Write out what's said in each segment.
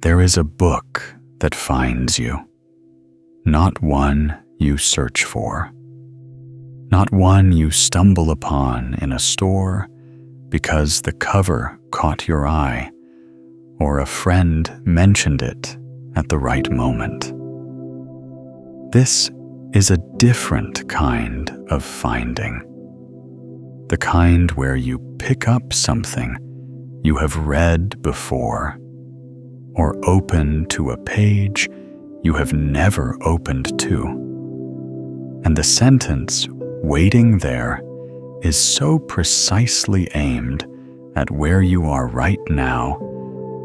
There is a book that finds you, not one you search for, not one you stumble upon in a store because the cover caught your eye or a friend mentioned it at the right moment. This is a different kind of finding, the kind where you pick up something you have read before or open to a page you have never opened to. And the sentence waiting there is so precisely aimed at where you are right now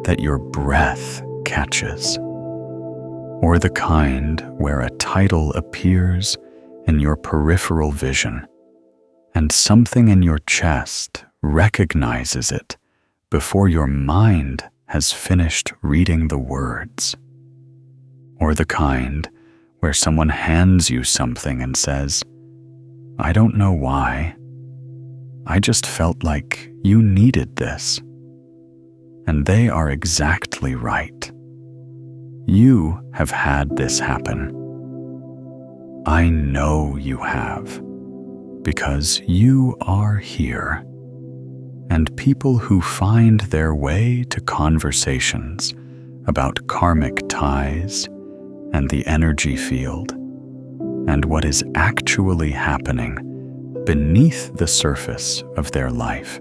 that your breath catches. Or the kind where a title appears in your peripheral vision and something in your chest recognizes it before your mind has finished reading the words. Or the kind where someone hands you something and says, "I don't know why. I just felt like you needed this." And they are exactly right. You have had this happen. I know you have, because you are here. And people who find their way to conversations about karmic ties and the energy field and what is actually happening beneath the surface of their life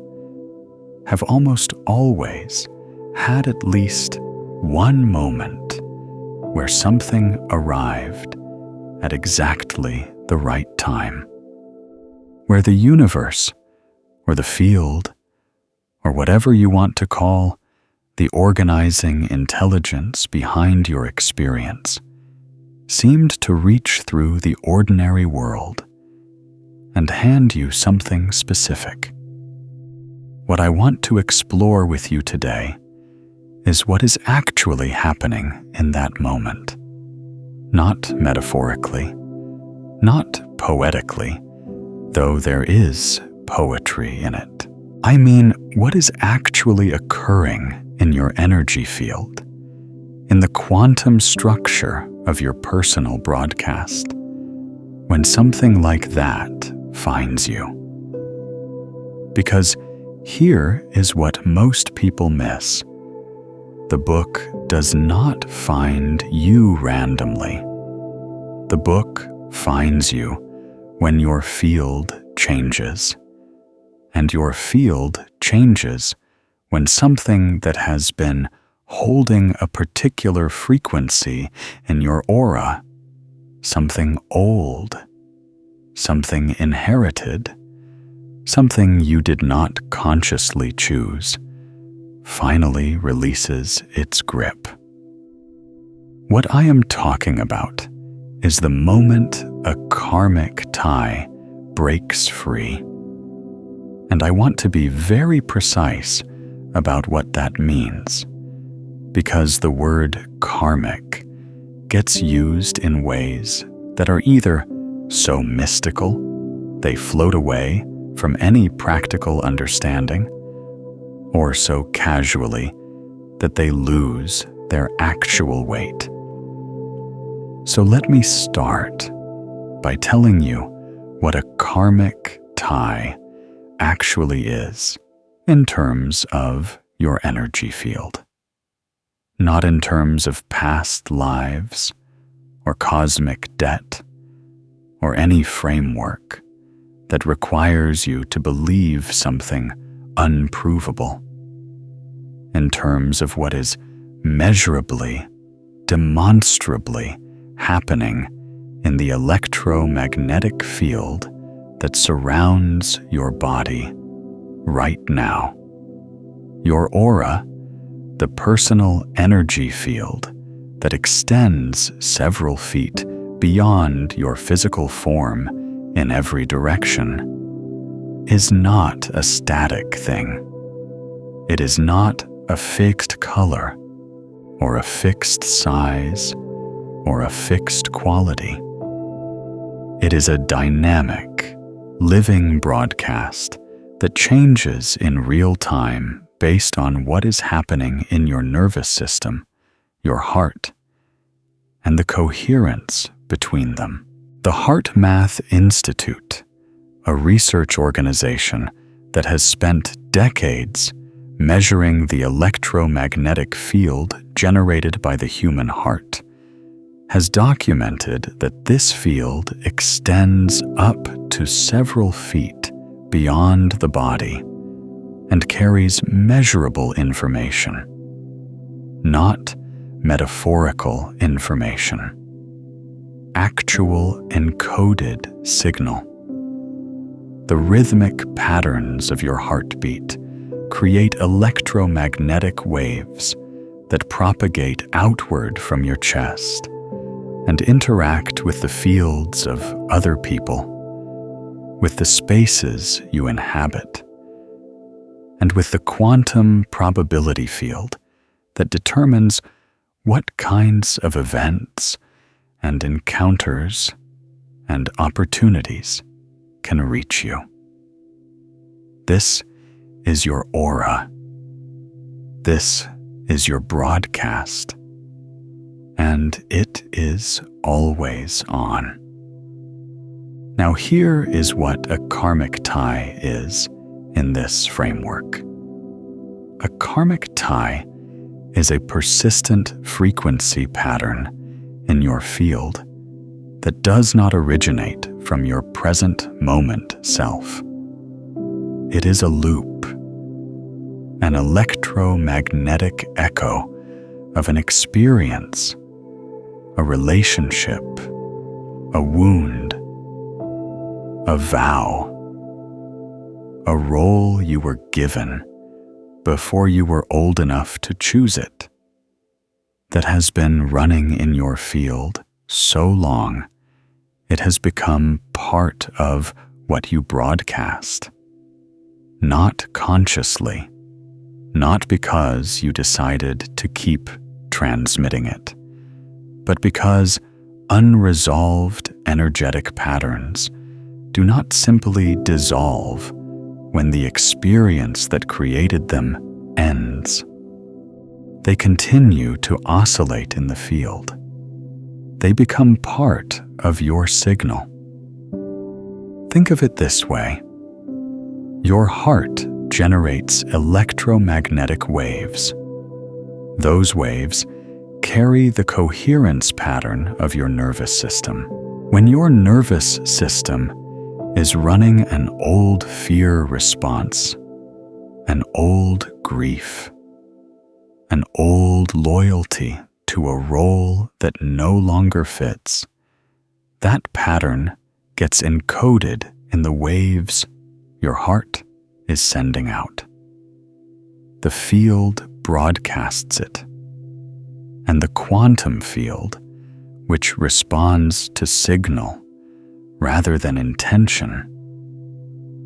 have almost always had at least one moment where something arrived at exactly the right time, where the universe or the field or whatever you want to call the organizing intelligence behind your experience seemed to reach through the ordinary world and hand you something specific. What I want to explore with you today is what is actually happening in that moment. Not metaphorically, not poetically, though there is poetry in it. I mean, what is actually occurring in your energy field, in the quantum structure of your personal broadcast, when something like that finds you. Because here is what most people miss. The book does not find you randomly. The book finds you when your field changes. And your field changes when something that has been holding a particular frequency in your aura, something old, something inherited, something you did not consciously choose, finally releases its grip. What I am talking about is the moment a karmic tie breaks free. And I want to be very precise about what that means, because the word karmic gets used in ways that are either so mystical they float away from any practical understanding, or so casually that they lose their actual weight. So let me start by telling you what a karmic tie actually is in terms of your energy field. Not in terms of past lives or cosmic debt or any framework that requires you to believe something unprovable. In terms of what is measurably, demonstrably happening in the electromagnetic field that surrounds your body right now. Your aura, the personal energy field that extends several feet beyond your physical form in every direction, is not a static thing. It is not a fixed color, or a fixed size, or a fixed quality. It is a dynamic, living broadcast that changes in real time based on what is happening in your nervous system your heart, and the coherence between them. The Heart Math Institute, a research organization that has spent decades measuring the electromagnetic field generated by the human heart, has documented that this field extends up to several feet beyond the body and carries measurable information, not metaphorical information, actual encoded signal. The rhythmic patterns of your heartbeat create electromagnetic waves that propagate outward from your chest and interact with the fields of other people, with the spaces you inhabit, and with the quantum probability field that determines what kinds of events and encounters and opportunities can reach you. This is your aura. This is your broadcast, and it is always on. Now here is what a karmic tie is in this framework. A karmic tie is a persistent frequency pattern in your field that does not originate from your present moment self. It is a loop, an electromagnetic echo of an experience, a relationship, a wound, a vow, a role you were given before you were old enough to choose it, that has been running in your field so long it has become part of what you broadcast. Not consciously, not because you decided to keep transmitting it, but because unresolved energetic patterns do not simply dissolve when the experience that created them ends. They continue to oscillate in the field. They become part of your signal. Think of it this way. Your heart generates electromagnetic waves. Those waves carry the coherence pattern of your nervous system. When your nervous system is running an old fear response, an old grief, an old loyalty to a role that no longer fits, that pattern gets encoded in the waves your heart is sending out. The field broadcasts it, and the quantum field, which responds to signal rather than intention,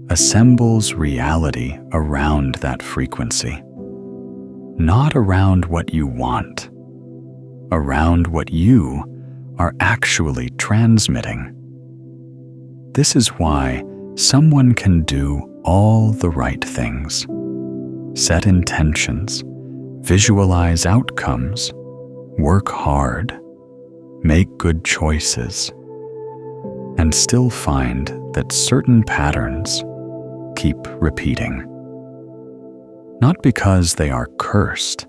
assembles reality around that frequency, not around what you want, around what you are actually transmitting. This is why someone can do all the right things, set intentions, visualize outcomes, work hard, make good choices, and still find that certain patterns keep repeating. Not because they are cursed,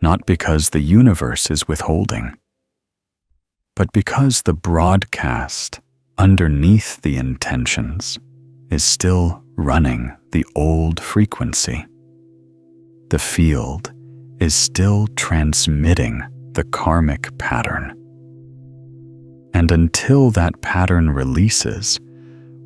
not because the universe is withholding, but because the broadcast underneath the intentions is still running the old frequency. The field is still transmitting the karmic pattern. And until that pattern releases,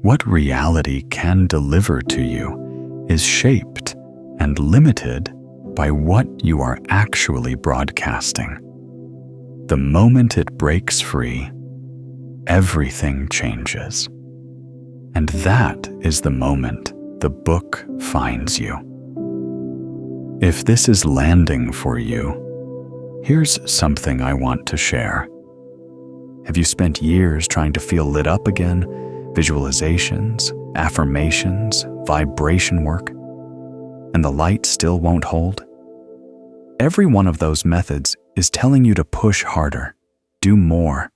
what reality can deliver to you is shaped and limited by what you are actually broadcasting. The moment it breaks free, everything changes. And that is the moment the book finds you. If this is landing for you, here's something I want to share. Have you spent years trying to feel lit up again? Visualizations, affirmations, vibration work, and the light still won't hold? Every one of those methods is telling you to push harder, do more,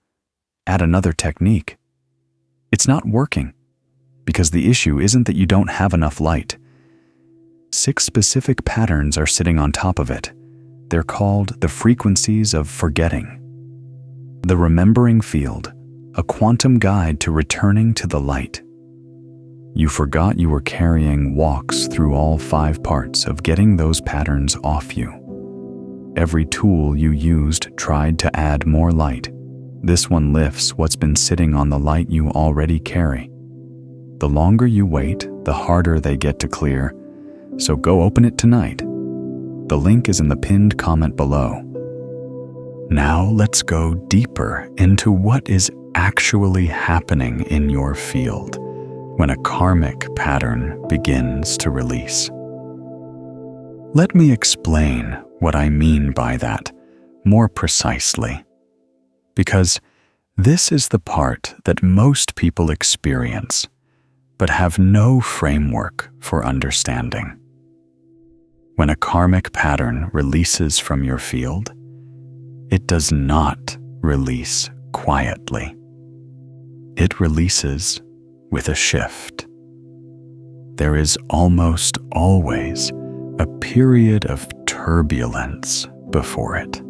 add another technique. It's not working, because the issue isn't that you don't have enough light. 6 specific patterns are sitting on top of it. They're called the frequencies of forgetting. The remembering field, a quantum guide to returning to the light. You forgot you were carrying walks through all 5 parts of getting those patterns off you. Every tool you used tried to add more light. This one lifts what's been sitting on the light you already carry. The longer you wait, the harder they get to clear. So go open it tonight. The link is in the pinned comment below. Now let's go deeper into what is actually happening in your field when a karmic pattern begins to release. Let me explain what I mean by that more precisely, because this is the part that most people experience, but have no framework for understanding. When a karmic pattern releases from your field, it does not release quietly. It releases with a shift. There is almost always a period of turbulence before it,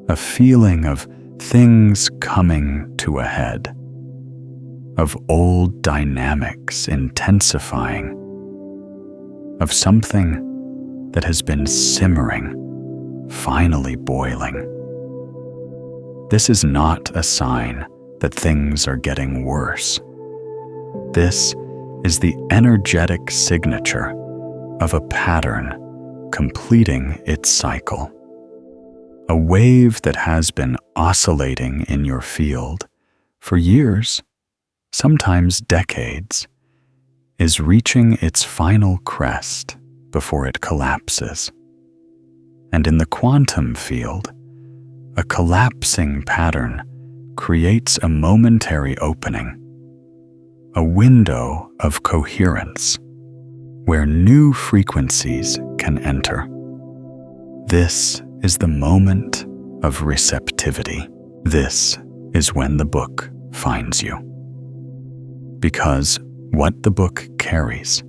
a feeling of things coming to a head, of old dynamics intensifying, of something that has been simmering, finally boiling. This is not a sign that things are getting worse. This is the energetic signature of a pattern completing its cycle. A wave that has been oscillating in your field for years, sometimes decades, is reaching its final crest before it collapses. And in the quantum field, a collapsing pattern creates a momentary opening, a window of coherence where new frequencies can enter. This is the moment of receptivity. This is when the book finds you. Because what the book carries,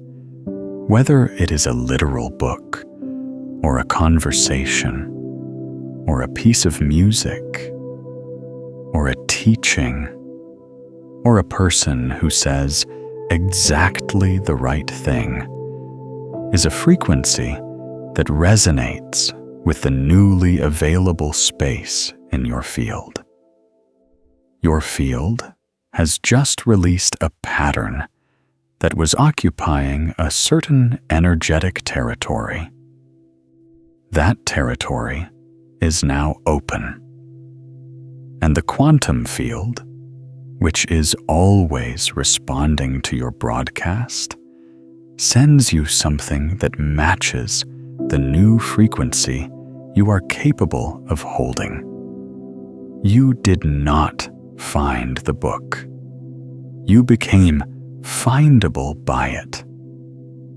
whether it is a literal book, or a conversation, or a piece of music, or a teaching, or a person who says exactly the right thing, is a frequency that resonates with the newly available space in your field. Your field has just released a pattern that was occupying a certain energetic territory. That territory is now open. And the quantum field, which is always responding to your broadcast, sends you something that matches the new frequency you are capable of holding. You did not find the book. You became findable by it.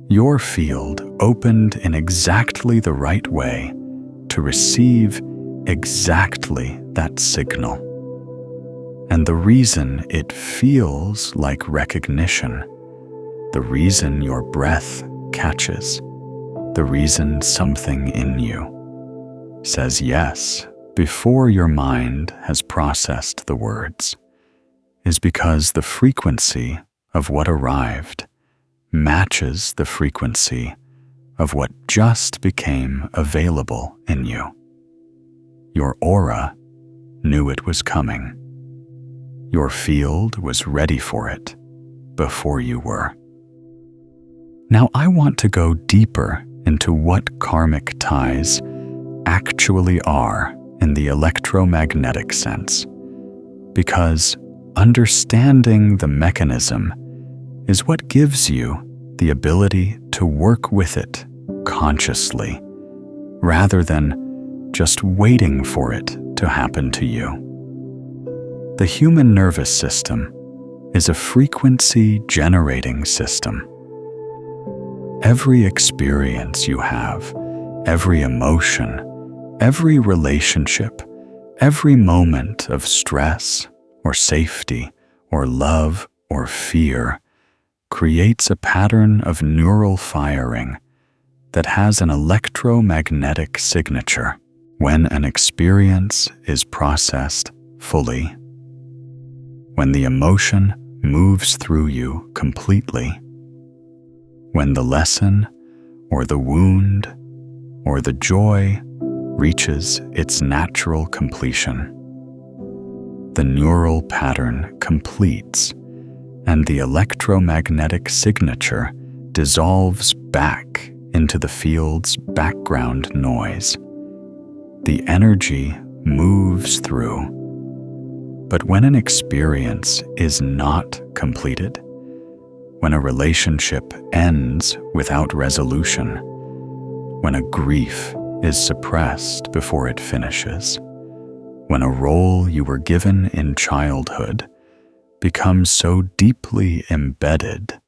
Your field opened in exactly the right way to receive exactly that signal. And the reason it feels like recognition, the reason your breath catches, the reason something in you says yes before your mind has processed the words, is because the frequency of what arrived matches the frequency of what just became available in you. Your aura knew it was coming. Your field was ready for it before you were. Now I want to go deeper into what karmic ties actually are in the electromagnetic sense, because understanding the mechanism is what gives you the ability to work with it consciously, rather than just waiting for it to happen to you. The human nervous system is a frequency-generating system. Every experience you have, every emotion, Every relationship, every moment of stress or safety or love or fear creates a pattern of neural firing that has an electromagnetic signature. When an experience is processed fully, when the emotion moves through you completely, when the lesson or the wound or the joy reaches its natural completion, the neural pattern completes and the electromagnetic signature dissolves back into the field's background noise. The energy moves through. But when an experience is not completed, when a relationship ends without resolution, when a grief is suppressed before it finishes, when a role you were given in childhood becomes so deeply embedded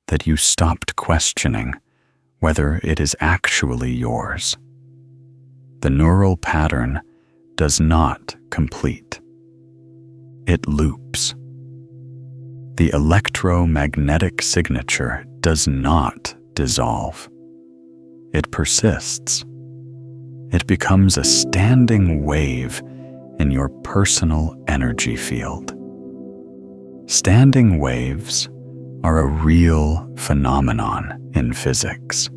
that you stopped questioning whether it is actually yours, the neural pattern does not complete. It loops. The electromagnetic signature does not dissolve. It persists. It becomes a standing wave in your personal energy field. Standing waves are a real phenomenon in physics.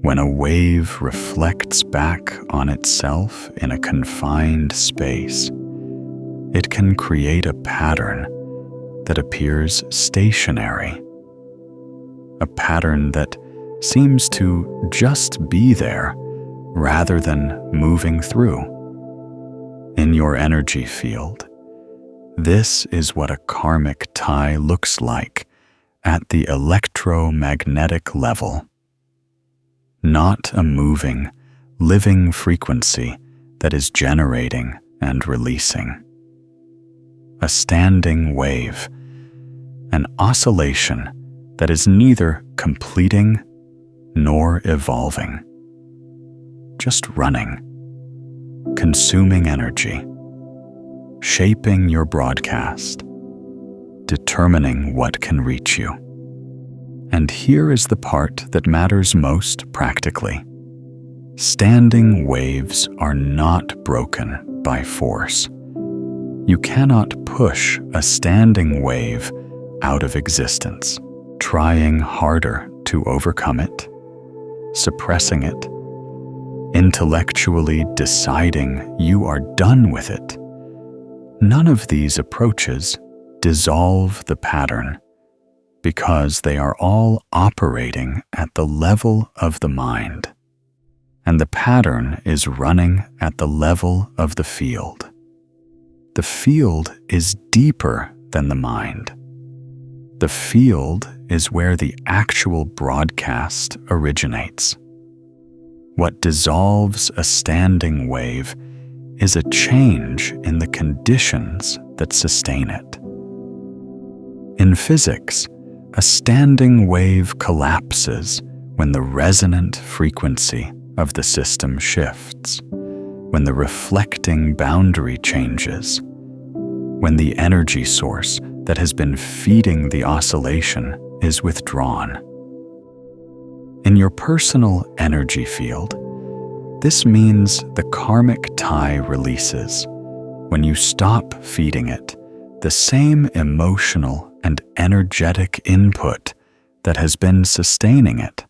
When a wave reflects back on itself in a confined space, it can create a pattern that appears stationary, a pattern that seems to just be there rather than moving through. In your energy field, this is what a karmic tie looks like at the electromagnetic level. Not a moving, living frequency that is generating and releasing. A standing wave, an oscillation that is neither completing nor evolving, just running, consuming energy, shaping your broadcast, determining what can reach you. And here is the part that matters most practically. Standing waves are not broken by force. You cannot push a standing wave out of existence, trying harder to overcome it, suppressing it, intellectually deciding you are done with it. None of these approaches dissolve the pattern, because they are all operating at the level of the mind, and the pattern is running at the level of the field. The field is deeper than the mind. The field is where the actual broadcast originates. What dissolves a standing wave is a change in the conditions that sustain it. In physics, a standing wave collapses when the resonant frequency of the system shifts, when the reflecting boundary changes, when the energy source that has been feeding the oscillation is withdrawn. In your personal energy field, this means the karmic tie releases when you stop feeding it the same emotional and energetic input that has been sustaining it.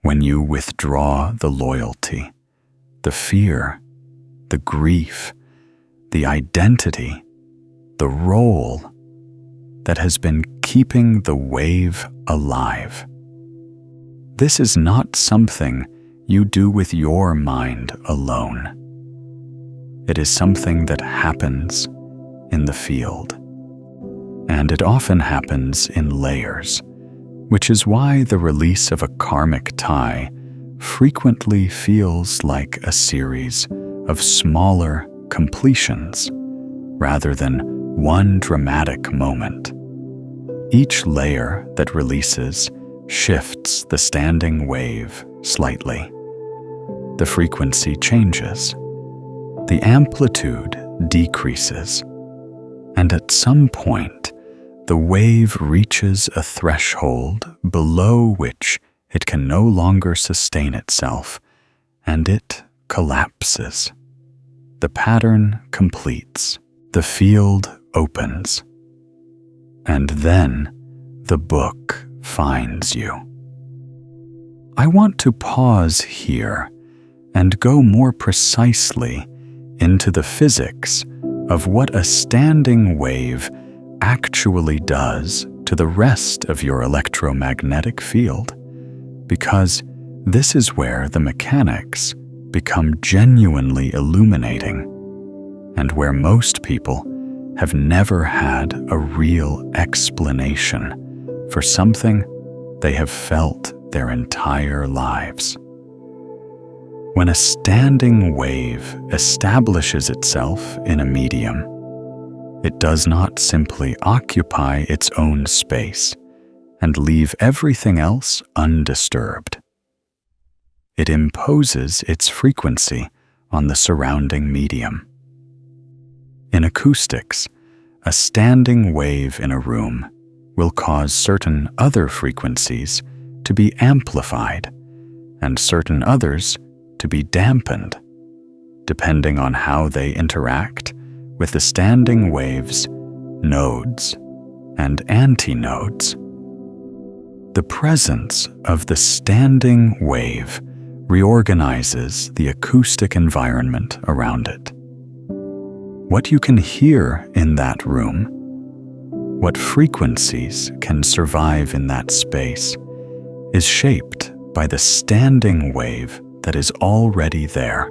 When you withdraw the loyalty, the fear, the grief, the identity, the role that has been keeping the wave alive. This is not something you do with your mind alone. It is something that happens in the field. And it often happens in layers, which is why the release of a karmic tie frequently feels like a series of smaller completions rather than one dramatic moment. Each layer that releases shifts the standing wave slightly. the frequency changes. The amplitude decreases, and at some point, the wave reaches a threshold below which it can no longer sustain itself, and it collapses. The pattern completes. The field opens. And then the book finds you. I want to pause here and go more precisely into the physics of what a standing wave actually does to the rest of your electromagnetic field, because this is where the mechanics become genuinely illuminating, and where most people have never had a real explanation for something they have felt their entire lives. When a standing wave establishes itself in a medium, it does not simply occupy its own space and leave everything else undisturbed. It imposes its frequency on the surrounding medium. In acoustics, a standing wave in a room will cause certain other frequencies to be amplified and certain others to be dampened, depending on how they interact with the standing wave's nodes and antinodes. The presence of the standing wave reorganizes the acoustic environment around it. What you can hear in that room, what frequencies can survive in that space, is shaped by the standing wave that is already there.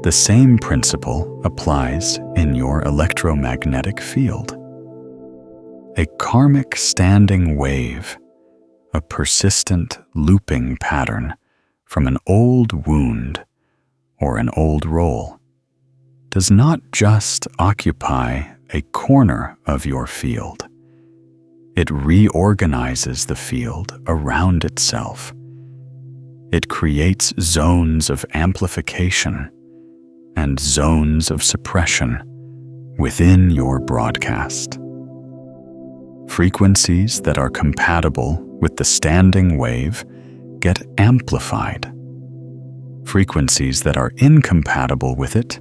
The same principle applies in your electromagnetic field. A karmic standing wave, a persistent looping pattern from an old wound or an old role, does not just occupy a corner of your field. It reorganizes the field around itself. It creates zones of amplification and zones of suppression within your broadcast. Frequencies that are compatible with the standing wave get amplified. Frequencies that are incompatible with it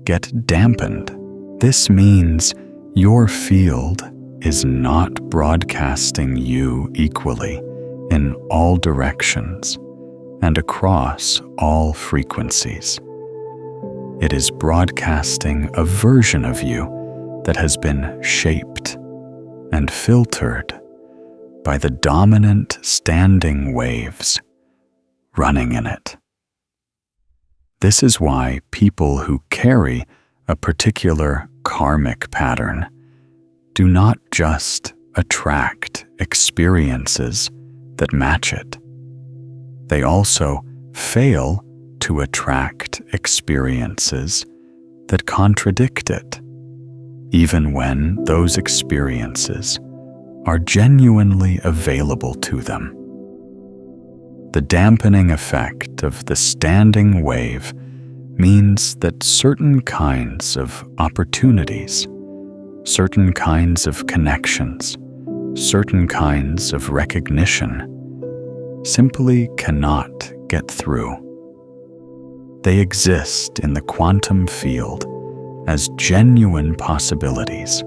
get dampened. This means your field is not broadcasting you equally in all directions and across all frequencies. It is broadcasting a version of you that has been shaped and filtered by the dominant standing waves running in it. This is why people who carry a particular karmic pattern do not just attract experiences that match it. They also fail to attract experiences that contradict it, even when those experiences are genuinely available to them. The dampening effect of the standing wave means that certain kinds of opportunities, certain kinds of connections, certain kinds of recognition simply cannot get through. They exist in the quantum field as genuine possibilities.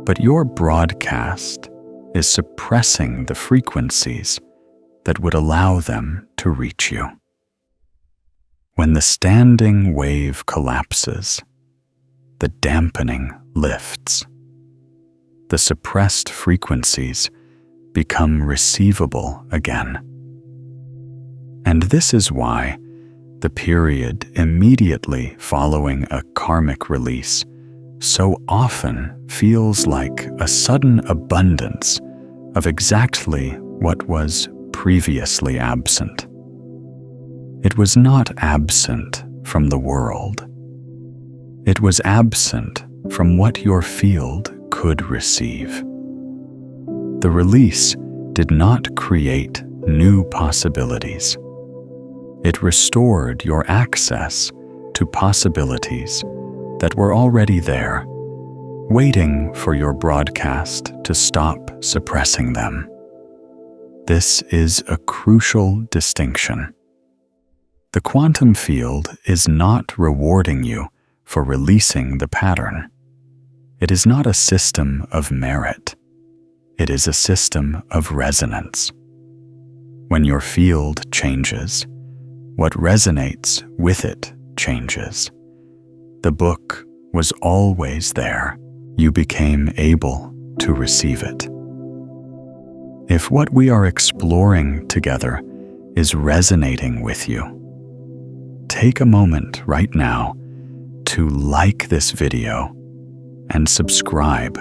But your broadcast is suppressing the frequencies that would allow them to reach you. When the standing wave collapses, the dampening lifts. The suppressed frequencies become receivable again. And this is why the period immediately following a karmic release so often feels like a sudden abundance of exactly what was previously absent. It was not absent from the world. It was absent from what your field could receive. The release did not create new possibilities. It restored your access to possibilities that were already there, waiting for your broadcast to stop suppressing them. This is a crucial distinction. The quantum field is not rewarding you for releasing the pattern. It is not a system of merit. It is a system of resonance. When your field changes, what resonates with it changes. The book was always there. You became able to receive it. If what we are exploring together is resonating with you, take a moment right now to like this video and subscribe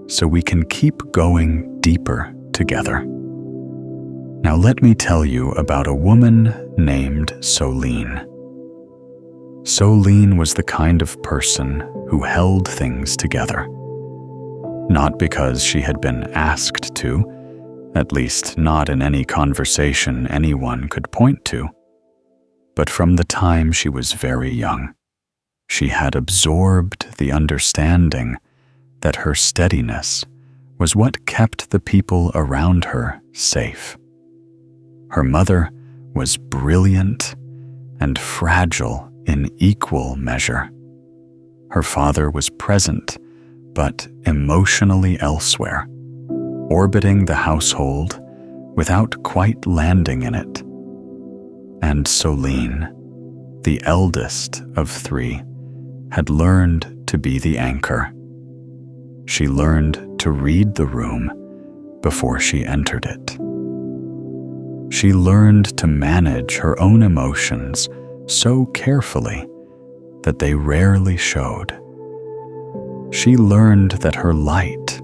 so we can keep going deeper together. Now let me tell you about a woman named Solene. Solene was the kind of person who held things together. Not because she had been asked to, at least not in any conversation anyone could point to, but from the time she was very young. She had absorbed the understanding that her steadiness was what kept the people around her safe. Her mother was brilliant and fragile in equal measure. Her father was present, but emotionally elsewhere, orbiting the household without quite landing in it. And Solene, the eldest of three, had learned to be the anchor. She learned to read the room before she entered it. She learned to manage her own emotions so carefully that they rarely showed. She learned that her light,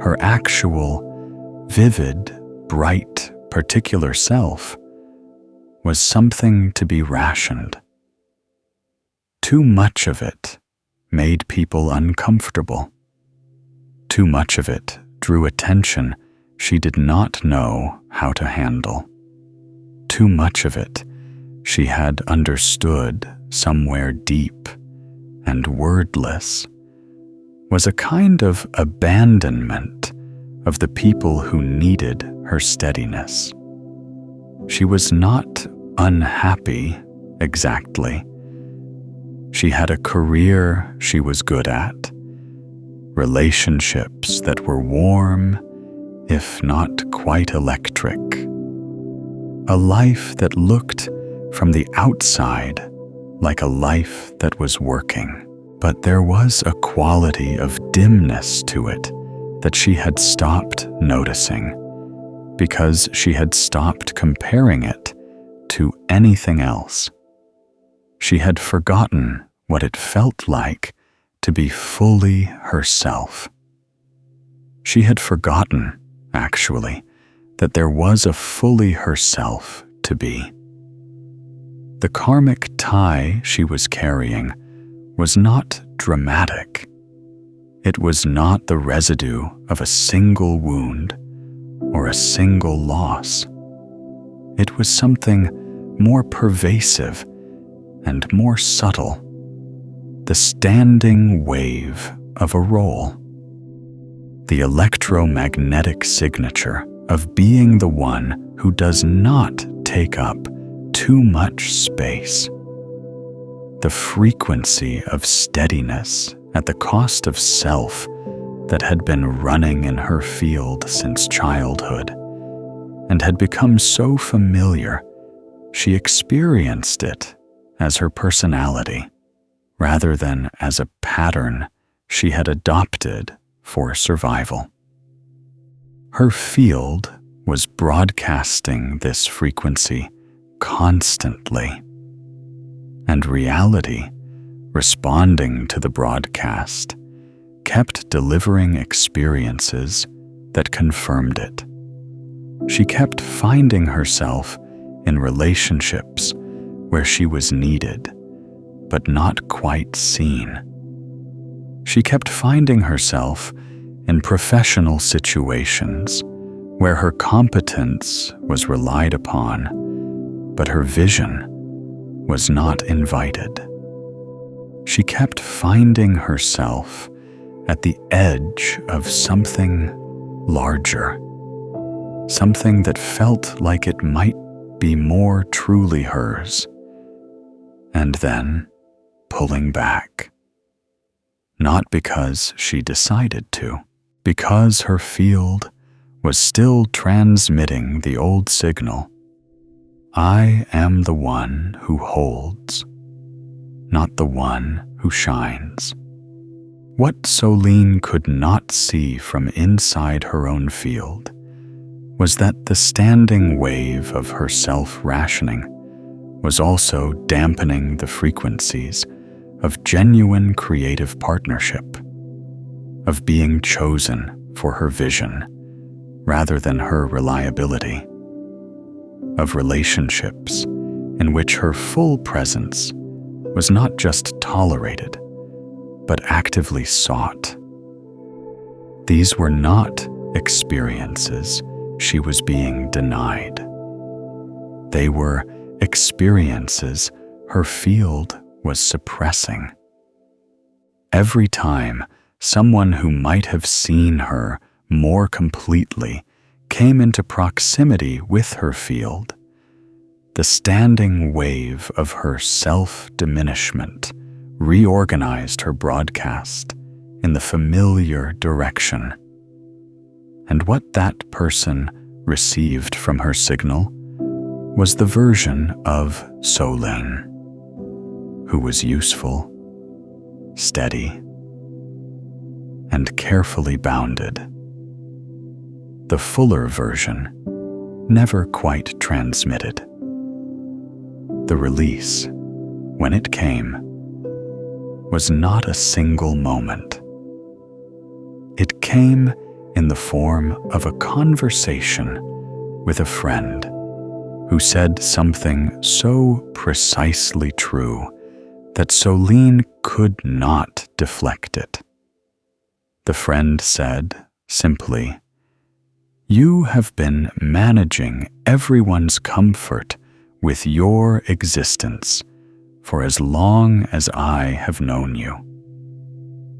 her actual, vivid, bright, particular self, was something to be rationed. Too much of it made people uncomfortable. Too much of it drew attention she did not know how to handle. Too much of it she had understood somewhere deep and wordless was a kind of abandonment of the people who needed her steadiness. She was not unhappy exactly. She had a career she was good at, relationships that were warm, if not quite electric, a life that looked from the outside like a life that was working. But there was a quality of dimness to it that she had stopped noticing because she had stopped comparing it to anything else. She had forgotten what it felt like to be fully herself. She had forgotten, actually, that there was a fully herself to be. The karmic tie she was carrying was not dramatic. It was not the residue of a single wound or a single loss. It was something more pervasive and more subtle, the standing wave of a role, the electromagnetic signature of being the one who does not take up too much space, the frequency of steadiness at the cost of self that had been running in her field since childhood and had become so familiar she experienced it as her personality rather than as a pattern she had adopted for survival. Her field was broadcasting this frequency constantly, and reality, responding to the broadcast, kept delivering experiences that confirmed it. She kept finding herself in relationships where she was needed, but not quite seen. She kept finding herself in professional situations where her competence was relied upon, but her vision was not invited. She kept finding herself at the edge of something larger, something that felt like it might be more truly hers, and then pulling back. Not because she decided to, because her field was still transmitting the old signal. I am the one who holds, not the one who shines. What Solene could not see from inside her own field was that the standing wave of her self-rationing was also dampening the frequencies of genuine creative partnership, of being chosen for her vision rather than her reliability, of relationships in which her full presence was not just tolerated, but actively sought. These were not experiences she was being denied. They were experiences her field was suppressing. Every time someone who might have seen her more completely came into proximity with her field, the standing wave of her self-diminishment reorganized her broadcast in the familiar direction. And what that person received from her signal was the version of Solene, who was useful, steady, and carefully bounded. The fuller version never quite transmitted. The release, when it came, was not a single moment. It came in the form of a conversation with a friend who said something so precisely true that Solene could not deflect it. The friend said simply, "You have been managing everyone's comfort with your existence for as long as I have known you.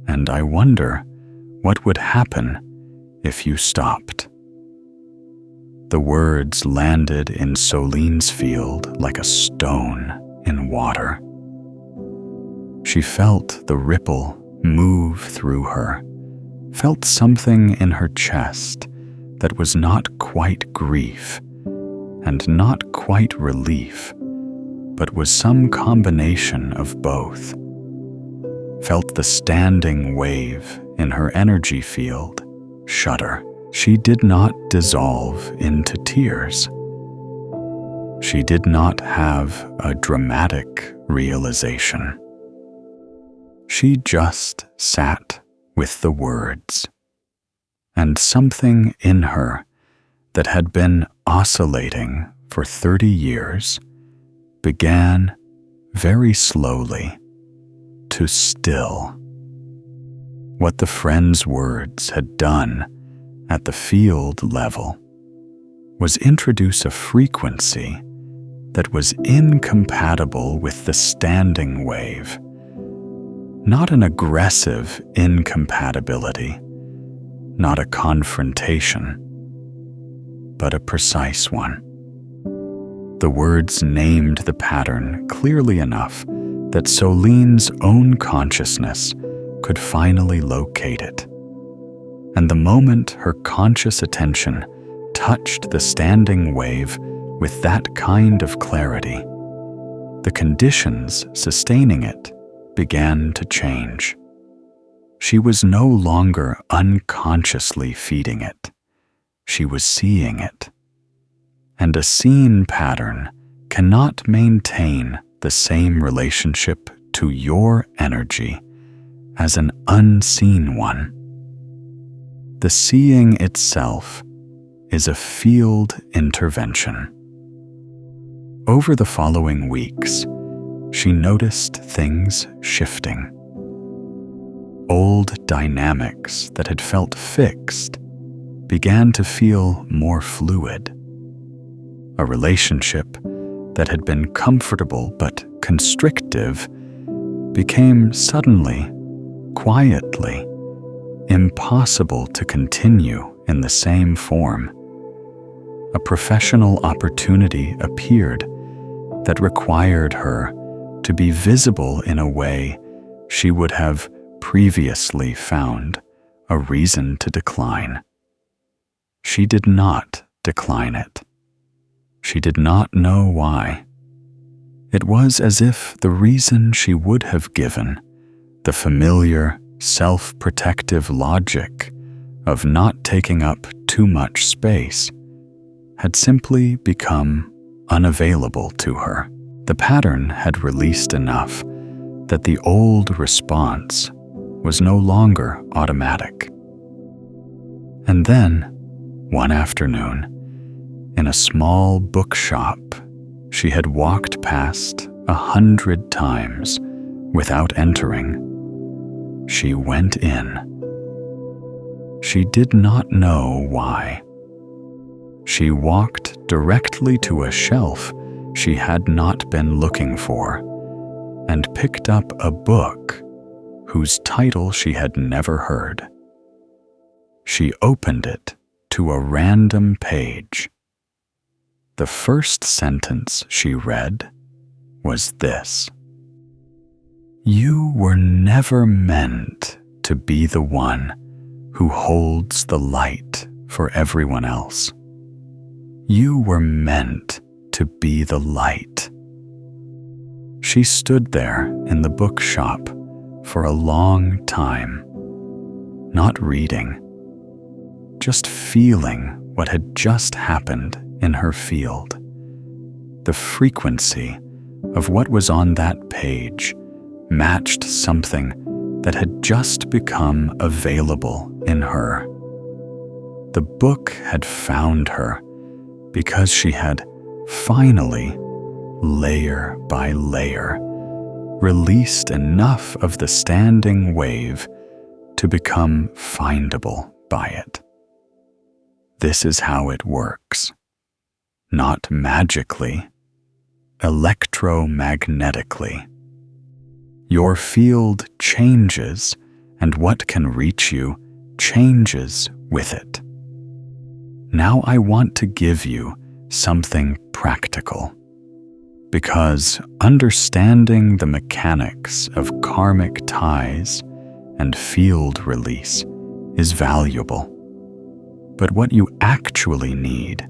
And I wonder what would happen if you stopped." The words landed in Solene's field like a stone in water. She felt the ripple move through her, felt something in her chest that was not quite grief and not quite relief, but was some combination of both. Felt the standing wave in her energy field shudder. She did not dissolve into tears. She did not have a dramatic realization. She just sat with the words, and something in her that had been oscillating for 30 years began very slowly to still. What the friend's words had done at the field level was introduce a frequency that was incompatible with the standing wave. Not an aggressive incompatibility, not a confrontation, but a precise one. The words named the pattern clearly enough that Solene's own consciousness could finally locate it. And the moment her conscious attention touched the standing wave with that kind of clarity, the conditions sustaining it began to change. She was no longer unconsciously feeding it. She was seeing it. And a seen pattern cannot maintain the same relationship to your energy as an unseen one. The seeing itself is a field intervention. Over the following weeks, she noticed things shifting. Old dynamics that had felt fixed began to feel more fluid. A relationship that had been comfortable but constrictive became suddenly, quietly, impossible to continue in the same form. A professional opportunity appeared that required her to be visible in a way she would have previously found a reason to decline. She did not decline it. She did not know why. It was as if the reason she would have given, the familiar, self-protective logic of not taking up too much space, had simply become unavailable to her. The pattern had released enough that the old response was no longer automatic. And then, one afternoon, in a small bookshop she had walked past 100 times without entering, she went in. She did not know why. She walked directly to a shelf she had not been looking for and picked up a book whose title she had never heard. She opened it to a random page. The first sentence she read was this: "You were never meant to be the one who holds the light for everyone else. You were meant to be the light." She stood there in the bookshop for a long time, not reading, just feeling what had just happened in her field. The frequency of what was on that page matched something that had just become available in her. The book had found her because she had finally, layer by layer, released enough of the standing wave to become findable by it. This is how it works. Not magically, electromagnetically. Your field changes, and what can reach you changes with it. Now I want to give you something practical, because understanding the mechanics of karmic ties and field release is valuable. But what you actually need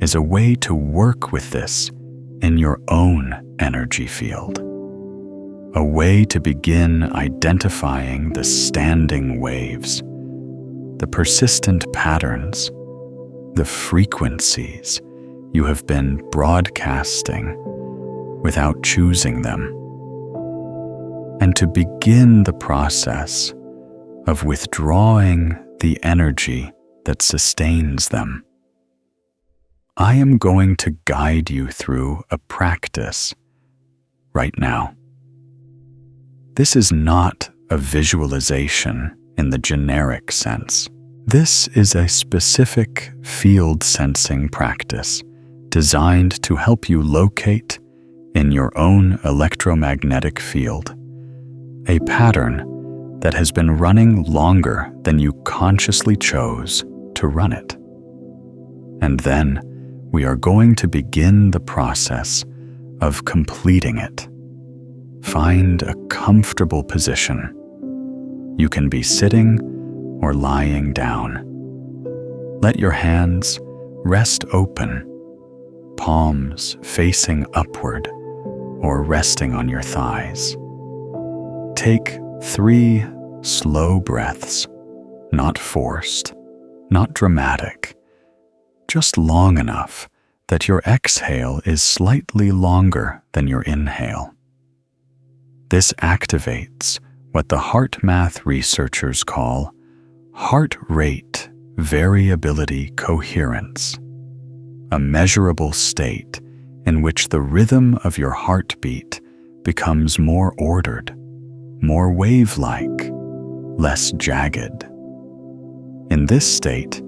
is a way to work with this in your own energy field. A way to begin identifying the standing waves, the persistent patterns, the frequencies you have been broadcasting without choosing them, and to begin the process of withdrawing the energy that sustains them. I am going to guide you through a practice right now. This is not a visualization in the generic sense. This is a specific field sensing practice designed to help you locate in your own electromagnetic field a pattern that has been running longer than you consciously chose to run it. And then we are going to begin the process of completing it. Find a comfortable position. You can be sitting or lying down. Let your hands rest open, palms facing upward or resting on your thighs. Take 3 slow breaths, not forced, not dramatic, just long enough that your exhale is slightly longer than your inhale. This activates what the heart math researchers call heart rate variability coherence, a measurable state in which the rhythm of your heartbeat becomes more ordered, more wave-like, less jagged. In this state,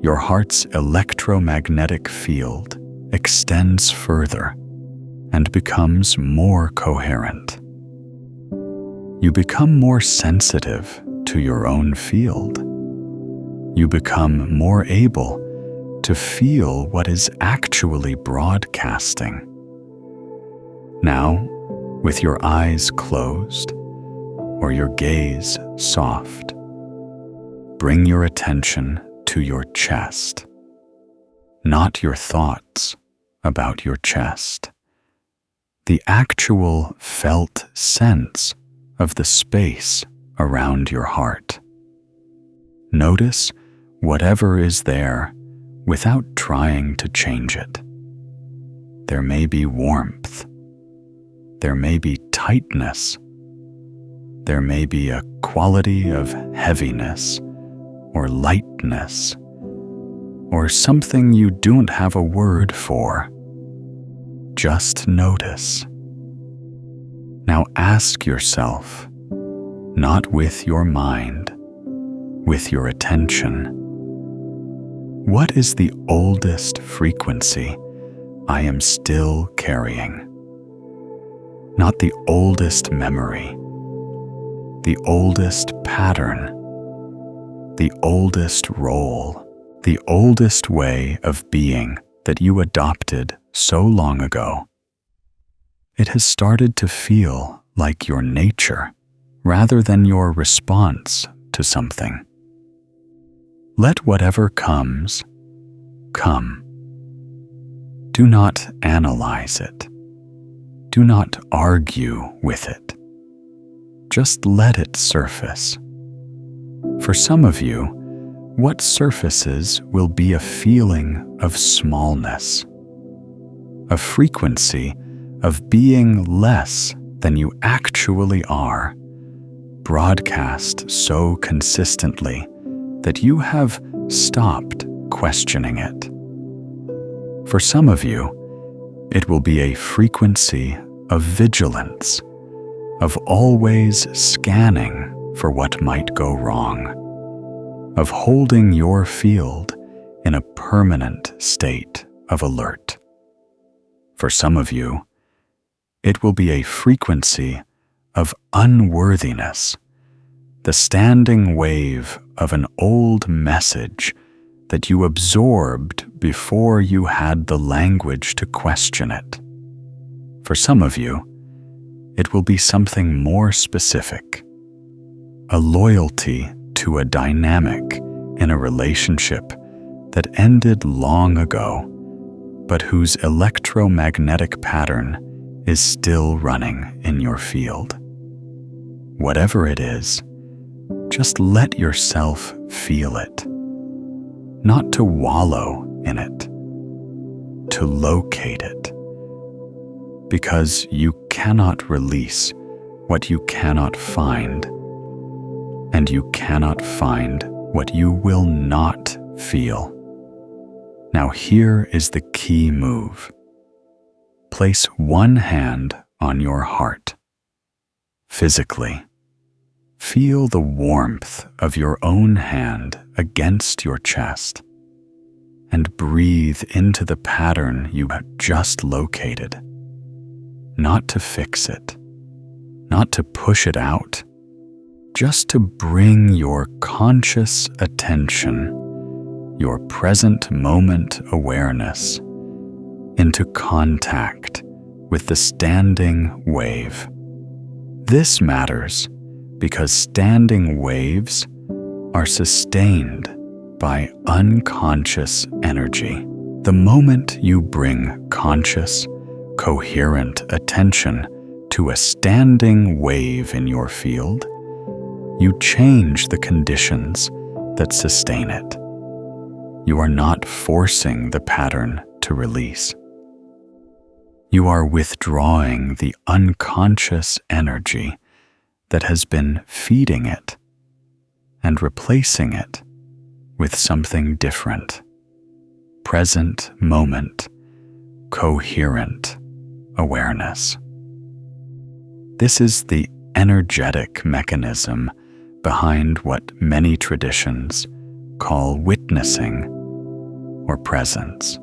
your heart's electromagnetic field extends further, and becomes more coherent. You become more sensitive to your own field. You become more able to feel what is actually broadcasting. Now, with your eyes closed or your gaze soft, bring your attention to your chest, not your thoughts about your chest, the actual felt sense of the space around your heart. Notice whatever is there without trying to change it. There may be warmth. There may be tightness. There may be a quality of heaviness or lightness, or something you don't have a word for. Just notice. Now ask yourself, not with your mind, with your attention, what is the oldest frequency I am still carrying? Not the oldest memory, the oldest pattern, the oldest role, the oldest way of being that you adopted so long ago. It has started to feel like your nature rather than your response to something. Let whatever comes, come. Do not analyze it. Do not argue with it. Just let it surface. For some of you, what surfaces will be a feeling of smallness, a frequency of being less than you actually are, broadcast so consistently that you have stopped questioning it. For some of you, it will be a frequency of vigilance, of always scanning for what might go wrong, of holding your field in a permanent state of alert. For some of you, it will be a frequency of unworthiness, the standing wave of an old message that you absorbed before you had the language to question it. For some of you, it will be something more specific, a loyalty to a dynamic in a relationship that ended long ago, but whose electromagnetic pattern is still running in your field. Whatever it is, just let yourself feel it, not to wallow in it, to locate it, because you cannot release what you cannot find, and you cannot find what you will not feel. Now here is the key move. Place one hand on your heart. Physically, feel the warmth of your own hand against your chest, and breathe into the pattern you have just located. Not to fix it, not to push it out, just to bring your conscious attention, your present moment awareness, into contact with the standing wave. This matters because standing waves are sustained by unconscious energy. The moment you bring conscious, coherent attention to a standing wave in your field, you change the conditions that sustain it. You are not forcing the pattern to release. You are withdrawing the unconscious energy that has been feeding it and replacing it with something different, present moment, coherent awareness. This is the energetic mechanism behind what many traditions call witnessing or presence.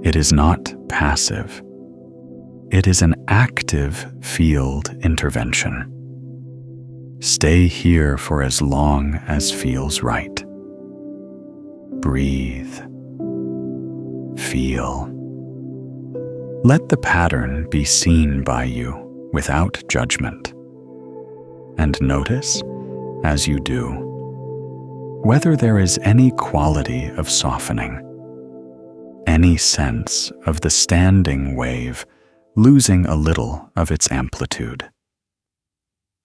It is not passive. It is an active field intervention. Stay here for as long as feels right. Breathe. Feel. Let the pattern be seen by you without judgment. And notice, as you do, whether there is any quality of softening, any sense of the standing wave losing a little of its amplitude.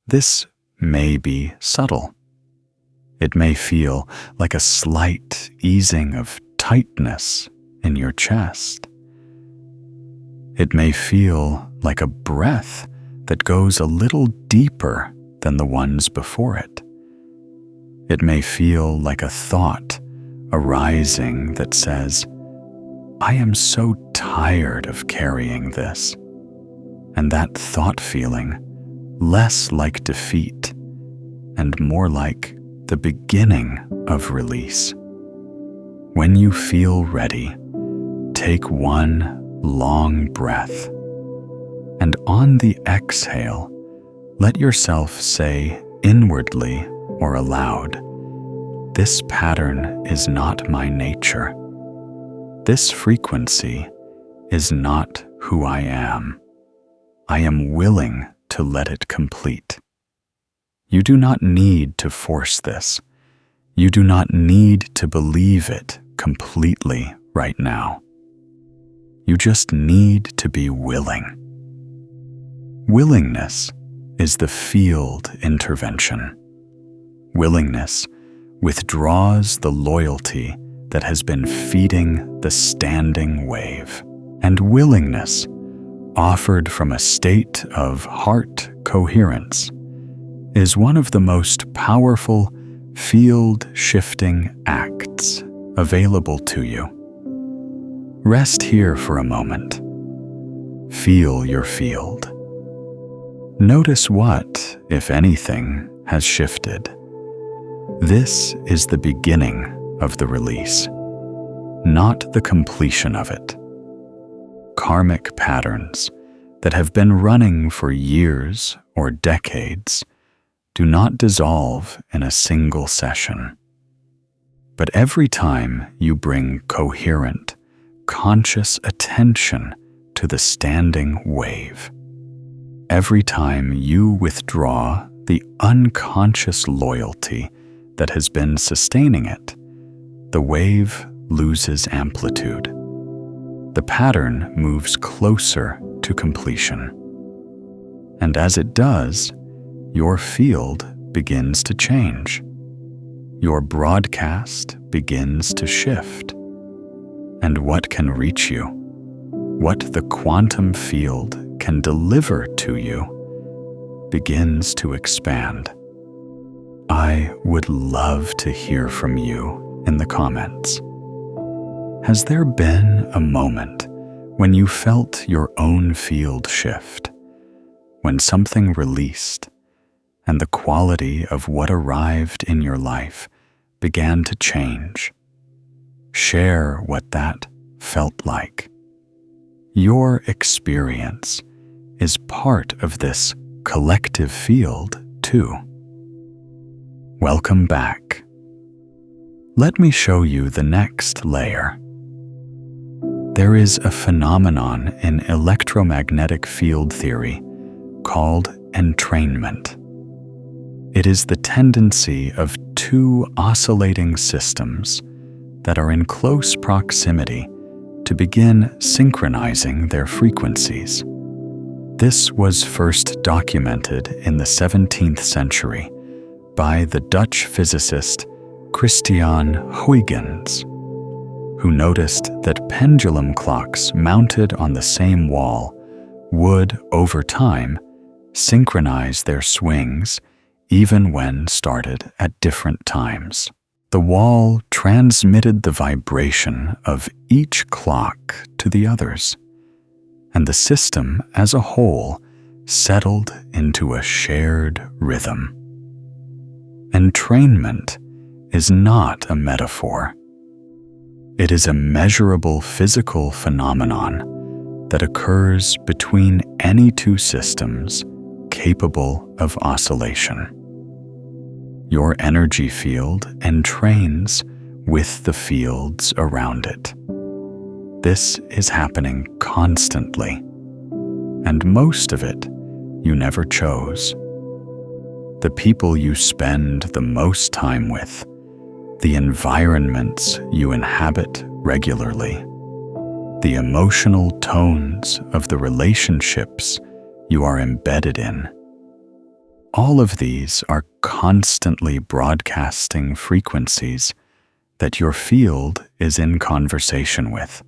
This may be subtle. It may feel like a slight easing of tightness in your chest. It may feel like a breath that goes a little deeper than the ones before it. It may feel like a thought arising that says, "I am so tired of carrying this," and that thought feeling less like defeat and more like the beginning of release. When you feel ready, take one long breath, and on the exhale, let yourself say inwardly or aloud, "This pattern is not my nature. This frequency is not who I am. I am willing to let it complete." You do not need to force this. You do not need to believe it completely right now. You just need to be willing. Willingness is the field intervention. Willingness withdraws the loyalty that has been feeding the standing wave, and willingness, offered from a state of heart coherence, is one of the most powerful field-shifting acts available to you. Rest here for a moment. Feel your field. Notice what, if anything, has shifted. This is the beginning of the release, not the completion of it. Karmic patterns that have been running for years or decades do not dissolve in a single session. But every time you bring coherent, conscious attention to the standing wave, every time you withdraw the unconscious loyalty that has been sustaining it, the wave loses amplitude. The pattern moves closer to completion. And as it does, your field begins to change. Your broadcast begins to shift. And what can reach you, what the quantum field can deliver to you, begins to expand. I would love to hear from you in the comments. Has there been a moment when you felt your own field shift, when something released, and the quality of what arrived in your life began to change? Share what that felt like. Your experience is part of this collective field, too. Welcome back. Let me show you the next layer. There is a phenomenon in electromagnetic field theory called entrainment. It is the tendency of two oscillating systems that are in close proximity to begin synchronizing their frequencies. This was first documented in the 17th century by the Dutch physicist Christian Huygens, who noticed that pendulum clocks mounted on the same wall would, over time, synchronize their swings even when started at different times. The wall transmitted the vibration of each clock to the others, and the system as a whole settled into a shared rhythm. Entrainment is not a metaphor. It is a measurable physical phenomenon that occurs between any two systems capable of oscillation. Your energy field entrains with the fields around it. This is happening constantly, and most of it you never chose. The people you spend the most time with, the environments you inhabit regularly, the emotional tones of the relationships you are embedded in. All of these are constantly broadcasting frequencies that your field is in conversation with.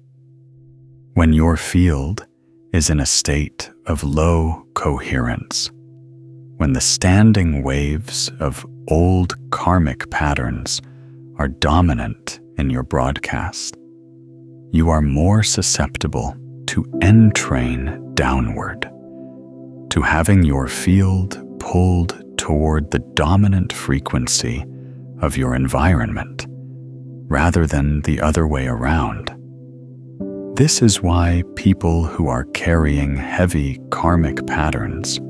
When your field is in a state of low coherence, when the standing waves of old karmic patterns are dominant in your broadcast, you are more susceptible to entrain downward, to having your field pulled toward the dominant frequency of your environment, rather than the other way around. This is why people who are carrying heavy karmic patterns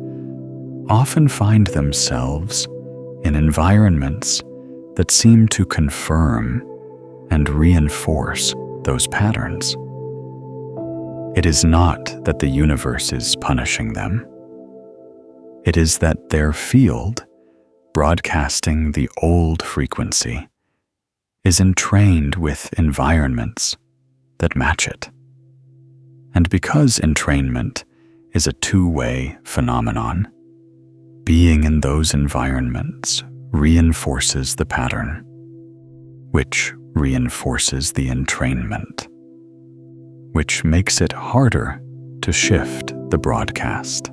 often find themselves in environments that seem to confirm and reinforce those patterns. It is not that the universe is punishing them. It is that their field, broadcasting the old frequency, is entrained with environments that match it. And because entrainment is a two-way phenomenon, being in those environments reinforces the pattern, which reinforces the entrainment, which makes it harder to shift the broadcast.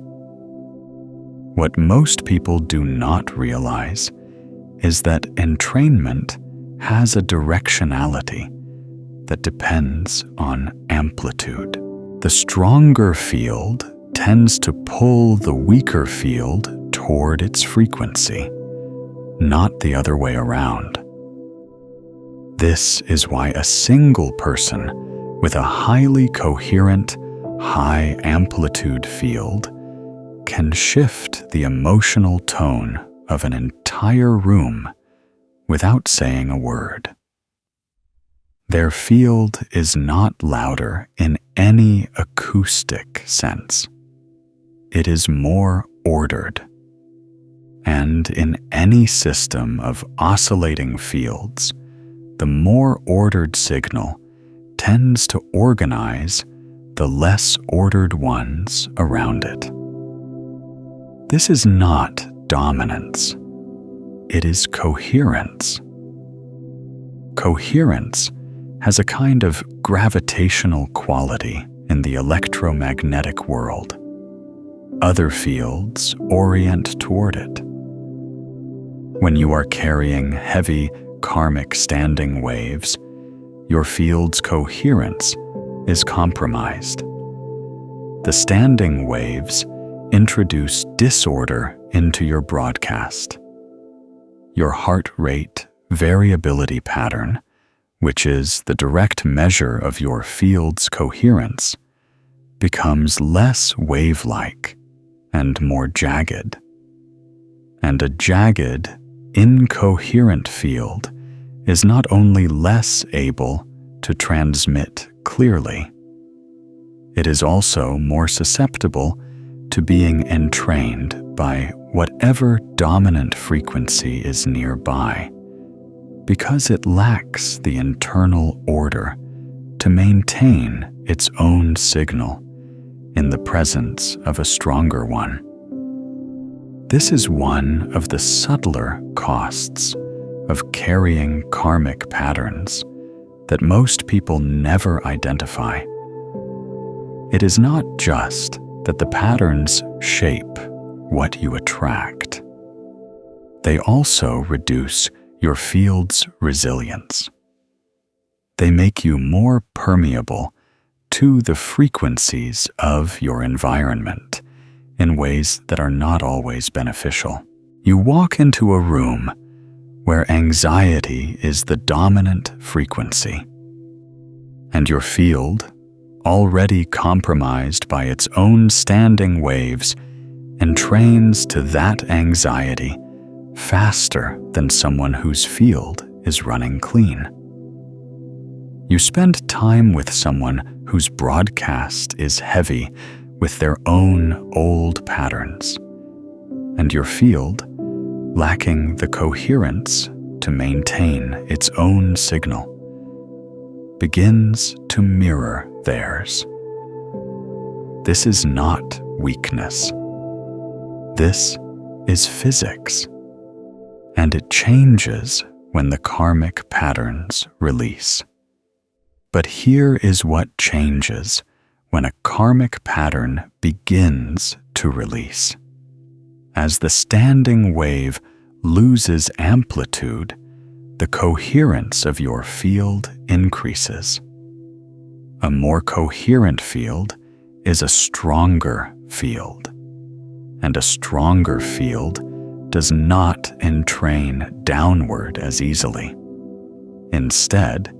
What most people do not realize is that entrainment has a directionality that depends on amplitude. The stronger field tends to pull the weaker field toward its frequency, not the other way around. This is why a single person with a highly coherent, high amplitude field can shift the emotional tone of an entire room without saying a word. Their field is not louder in any acoustic sense. It is more ordered. And in any system of oscillating fields, the more ordered signal tends to organize the less ordered ones around it. This is not dominance. It is coherence. Coherence has a kind of gravitational quality in the electromagnetic world. Other fields orient toward it. When you are carrying heavy karmic standing waves, your field's coherence is compromised. The standing waves introduce disorder into your broadcast. Your heart rate variability pattern, which is the direct measure of your field's coherence, becomes less wave-like and more jagged. And a jagged, incoherent field is not only less able to transmit clearly, it is also more susceptible to being entrained by whatever dominant frequency is nearby, because it lacks the internal order to maintain its own signal in the presence of a stronger one. This is one of the subtler costs of carrying karmic patterns that most people never identify. It is not just that the patterns shape what you attract. They also reduce your field's resilience. They make you more permeable to the frequencies of your environment in ways that are not always beneficial. You walk into a room where anxiety is the dominant frequency, and your field, already compromised by its own standing waves, entrains to that anxiety faster than someone whose field is running clean. You spend time with someone whose broadcast is heavy with their own old patterns, and your field, lacking the coherence to maintain its own signal, begins to mirror theirs. This is not weakness. This is physics, and it changes when the karmic patterns release. But here is what changes when a karmic pattern begins to release. As the standing wave loses amplitude, the coherence of your field increases. A more coherent field is a stronger field, and a stronger field does not entrain downward as easily. Instead,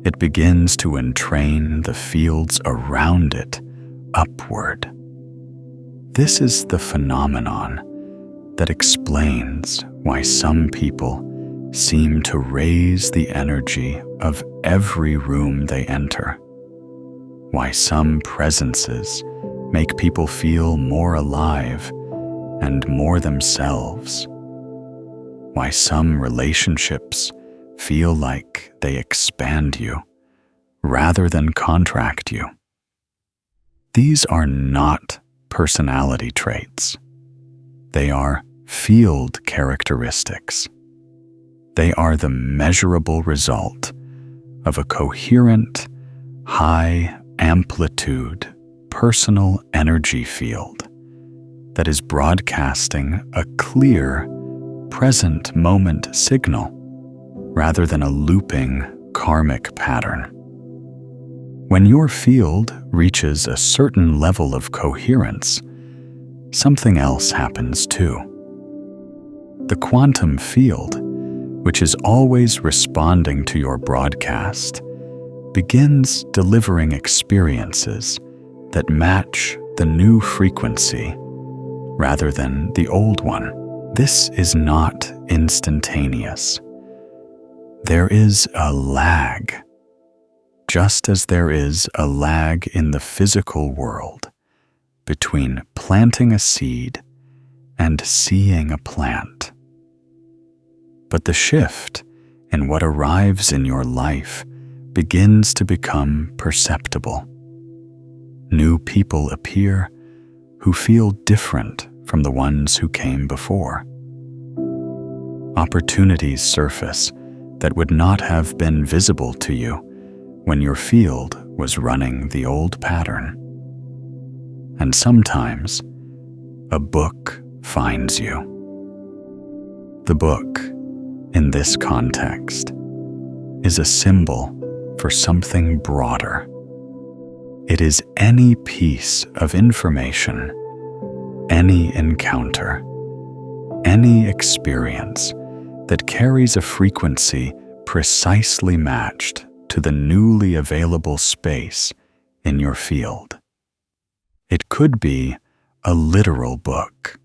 it begins to entrain the fields around it upward. This is the phenomenon that explains why some people seem to raise the energy of every room they enter, why some presences make people feel more alive and more themselves, why some relationships feel like they expand you rather than contract you. These are not personality traits. They are field characteristics. They are the measurable result of a coherent, high amplitude personal energy field that is broadcasting a clear, present moment signal rather than a looping karmic pattern. When your field reaches a certain level of coherence, something else happens too. The quantum field, which is always responding to your broadcast, begins delivering experiences that match the new frequency rather than the old one. This is not instantaneous. There is a lag, just as there is a lag in the physical world between planting a seed and seeing a plant. But the shift in what arrives in your life begins to become perceptible. New people appear who feel different from the ones who came before. Opportunities surface that would not have been visible to you when your field was running the old pattern. And sometimes, a book finds you. The book, in this context, is a symbol for something broader. It is any piece of information, any encounter, any experience that carries a frequency precisely matched to the newly available space in your field. It could be a literal book.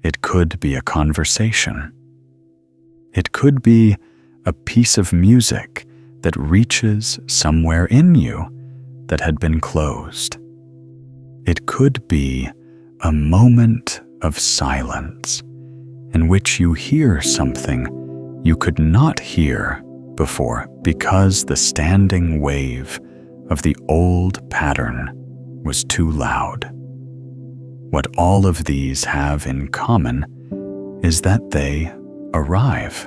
It could be a conversation. It could be a piece of music that reaches somewhere in you that had been closed. It could be a moment of silence in which you hear something you could not hear before because the standing wave of the old pattern was too loud. What all of these have in common is that they arrive.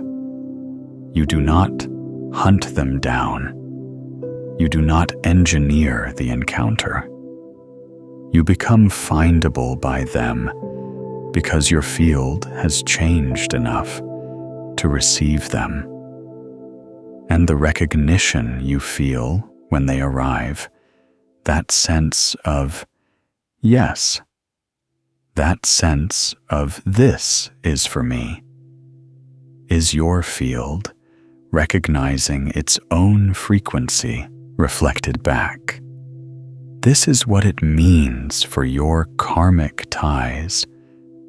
You do not hunt them down. You do not engineer the encounter. You become findable by them because your field has changed enough to receive them. And the recognition you feel when they arrive, that sense of yes, that sense of this is for me, is your field recognizing its own frequency reflected back. this is what it means for your karmic ties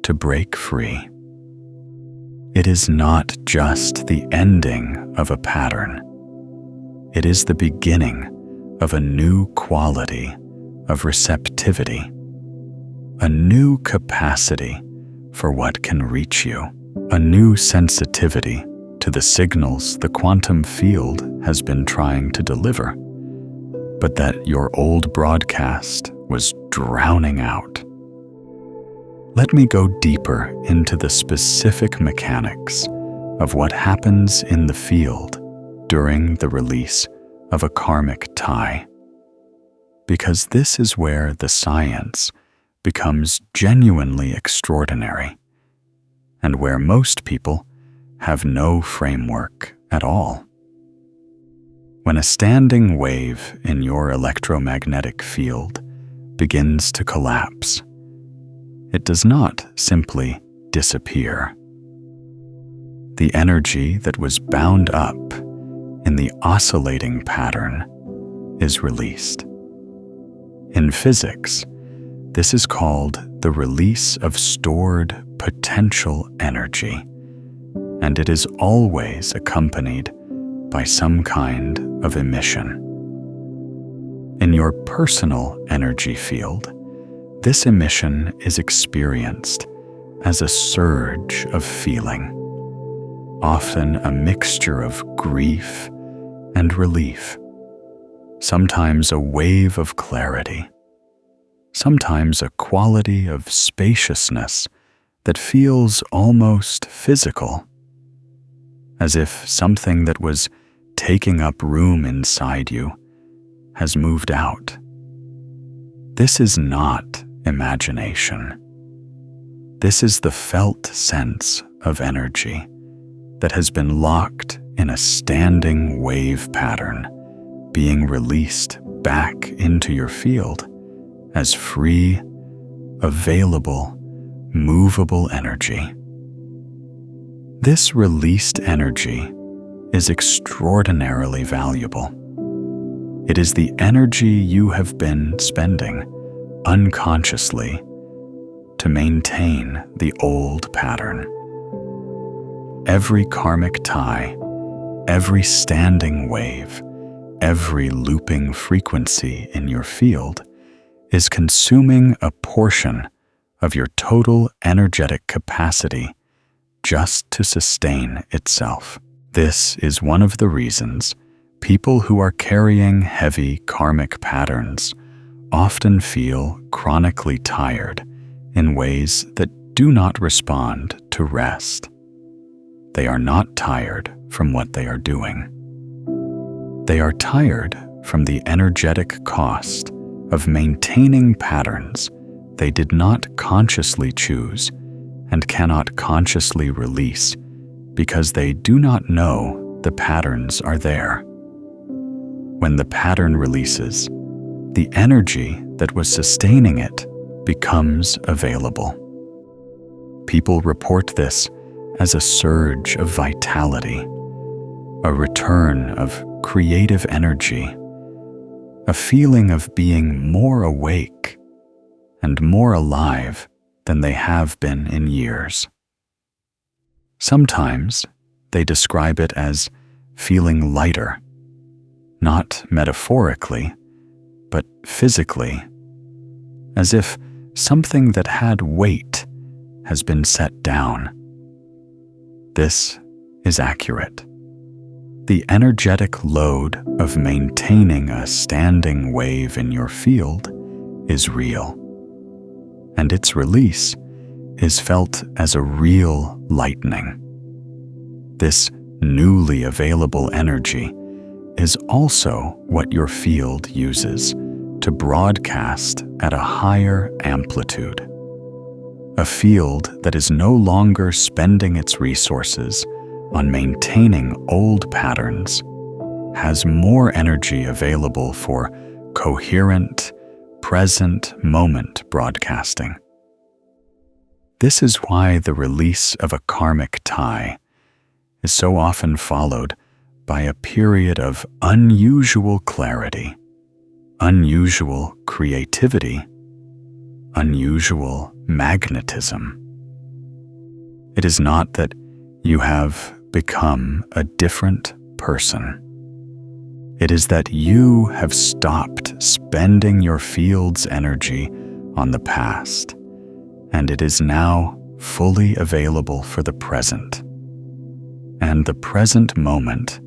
to break free. It is not just the ending of a pattern. It is the beginning of a new quality of receptivity, a new capacity for what can reach you, a new sensitivity to the signals the quantum field has been trying to deliver, but that your old broadcast was drowning out. Let me go deeper into the specific mechanics of what happens in the field during the release of a karmic tie, because this is where the science becomes genuinely extraordinary, and where most people have no framework at all. When a standing wave in your electromagnetic field begins to collapse, it does not simply disappear. The energy that was bound up in the oscillating pattern is released. In physics, this is called the release of stored potential energy, and it is always accompanied by some kind of emission. In your personal energy field, this emission is experienced as a surge of feeling, often a mixture of grief and relief, sometimes a wave of clarity, sometimes a quality of spaciousness that feels almost physical, as if something that was taking up room inside you has moved out. This is not imagination. This is the felt sense of energy that has been locked in a standing wave pattern, being released back into your field as free, available, movable energy. This released energy is extraordinarily valuable. It is the energy you have been spending unconsciously to maintain the old pattern. Every karmic tie, every standing wave, every looping frequency in your field is consuming a portion of your total energetic capacity just to sustain itself. This is one of the reasons people who are carrying heavy karmic patterns often feel chronically tired in ways that do not respond to rest. They are not tired from what they are doing. They are tired from the energetic cost of maintaining patterns they did not consciously choose and cannot consciously release because they do not know the patterns are there. When the pattern releases, the energy that was sustaining it becomes available. People report this as a surge of vitality, a return of creative energy, a feeling of being more awake and more alive than they have been in years. Sometimes they describe it as feeling lighter, not metaphorically, but physically, as if something that had weight has been set down. This is accurate. The energetic load of maintaining a standing wave in your field is real, and its release is felt as a real lightening. This newly available energy is also what your field uses to broadcast at a higher amplitude. A field that is no longer spending its resources on maintaining old patterns has more energy available for coherent, present moment broadcasting. This is why the release of a karmic tie is so often followed by a period of unusual clarity, unusual creativity, unusual magnetism. It is not that you have become a different person. It is that you have stopped spending your field's energy on the past, and it is now fully available for the present. And the present moment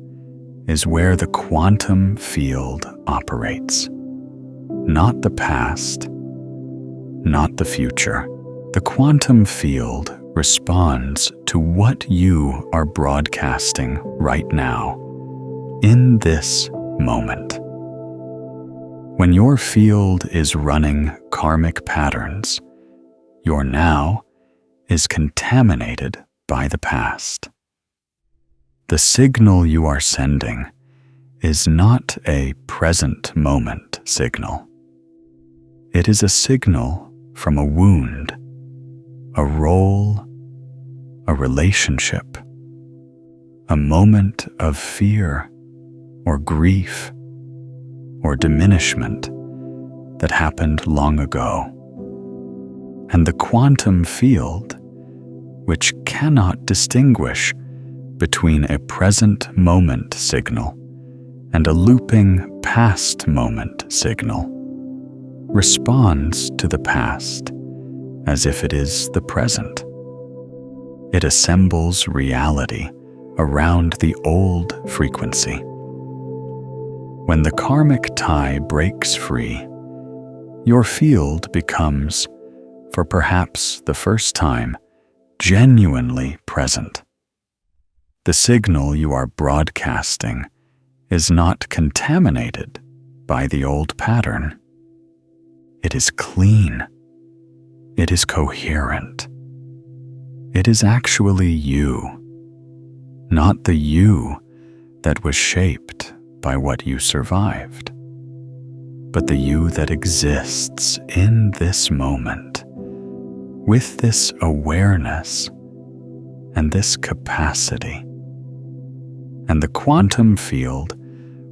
is where the quantum field operates. Not the past, not the future. The quantum field responds to what you are broadcasting right now, in this moment. When your field is running karmic patterns, your now is contaminated by the past. The signal you are sending is not a present moment signal. It is a signal from a wound, a role, a relationship, a moment of fear or grief or diminishment that happened long ago. And the quantum field, which cannot distinguish between a present moment signal and a looping past moment signal, responds to the past as if it is the present. It assembles reality around the old frequency. When the karmic tie breaks free, your field becomes, for perhaps the first time, genuinely present. The signal you are broadcasting is not contaminated by the old pattern. It is clean. It is coherent. It is actually you, not the you that was shaped by what you survived, but the you that exists in this moment, with this awareness and this capacity. And the quantum field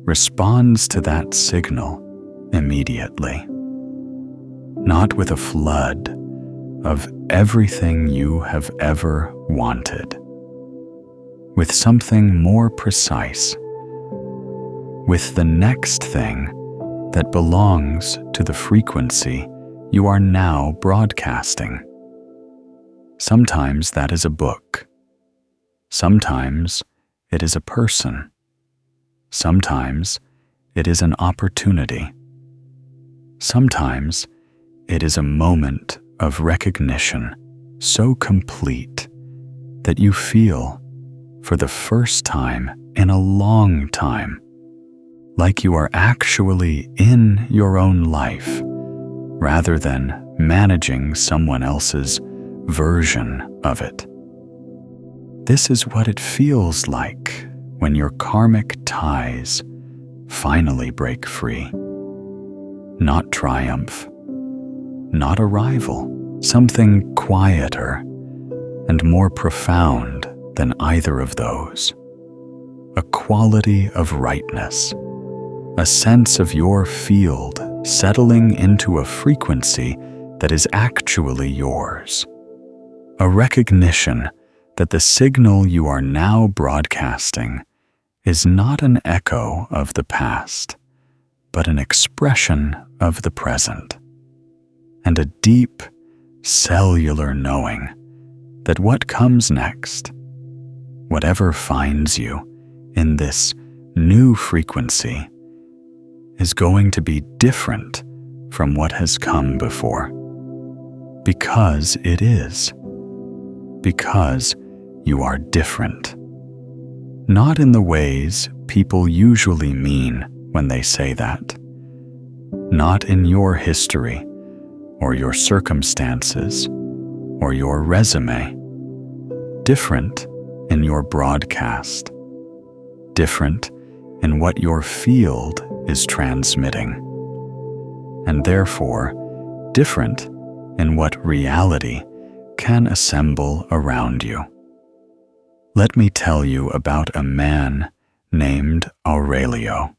responds to that signal immediately, not with a flood of everything you have ever wanted, with something more precise, with the next thing that belongs to the frequency you are now broadcasting. Sometimes that is a book. Sometimes it is a person. Sometimes it is an opportunity. Sometimes it is a moment of recognition so complete that you feel, for the first time in a long time, like you are actually in your own life rather than managing someone else's version of it. This is what it feels like when your karmic ties finally break free. Not triumph, not arrival, something quieter and more profound than either of those. A quality of rightness, a sense of your field settling into a frequency that is actually yours. A recognition that the signal you are now broadcasting is not an echo of the past, but an expression of the present. And a deep, cellular knowing that what comes next, whatever finds you in this new frequency, is going to be different from what has come before. Because it is. Because you are different. Not in the ways people usually mean when they say that. Not in your history, or your circumstances, or your resume. Different in your broadcast. Different in what your field is transmitting. And therefore, different in what reality can assemble around you. Let me tell you about a man named Aurelio.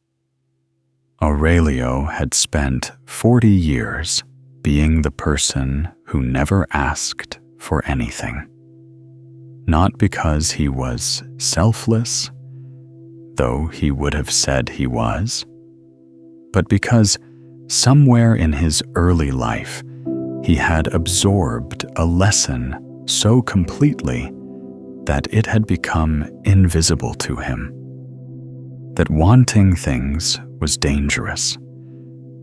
Aurelio had spent 40 years being the person who never asked for anything. Not because he was selfless, though he would have said he was, but because somewhere in his early life he had absorbed a lesson so completely that it had become invisible to him. That wanting things was dangerous,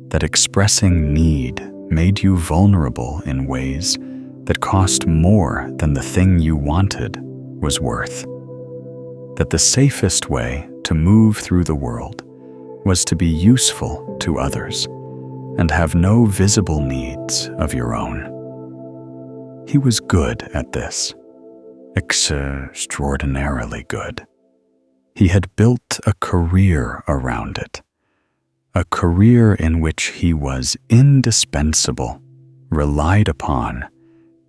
that expressing need made you vulnerable in ways that cost more than the thing you wanted was worth, that the safest way to move through the world was to be useful to others and have no visible needs of your own. He was good at this, extraordinarily good. He had built a career around it, a career in which he was indispensable, relied upon,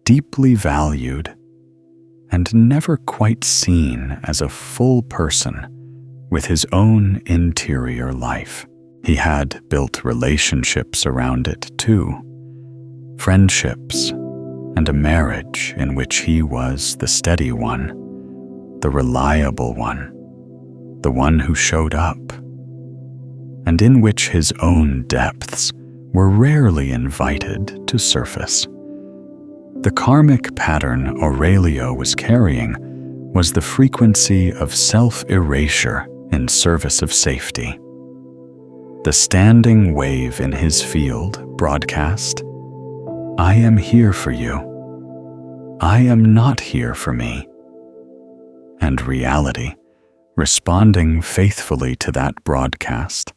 deeply valued, and never quite seen as a full person with his own interior life. He had built relationships around it too, friendships, and a marriage in which he was the steady one, the reliable one, the one who showed up, and in which his own depths were rarely invited to surface. The karmic pattern Aurelio was carrying was the frequency of self-erasure in service of safety. The standing wave in his field broadcast, "I am here for you. I am not here for me." And reality, responding faithfully to that broadcast,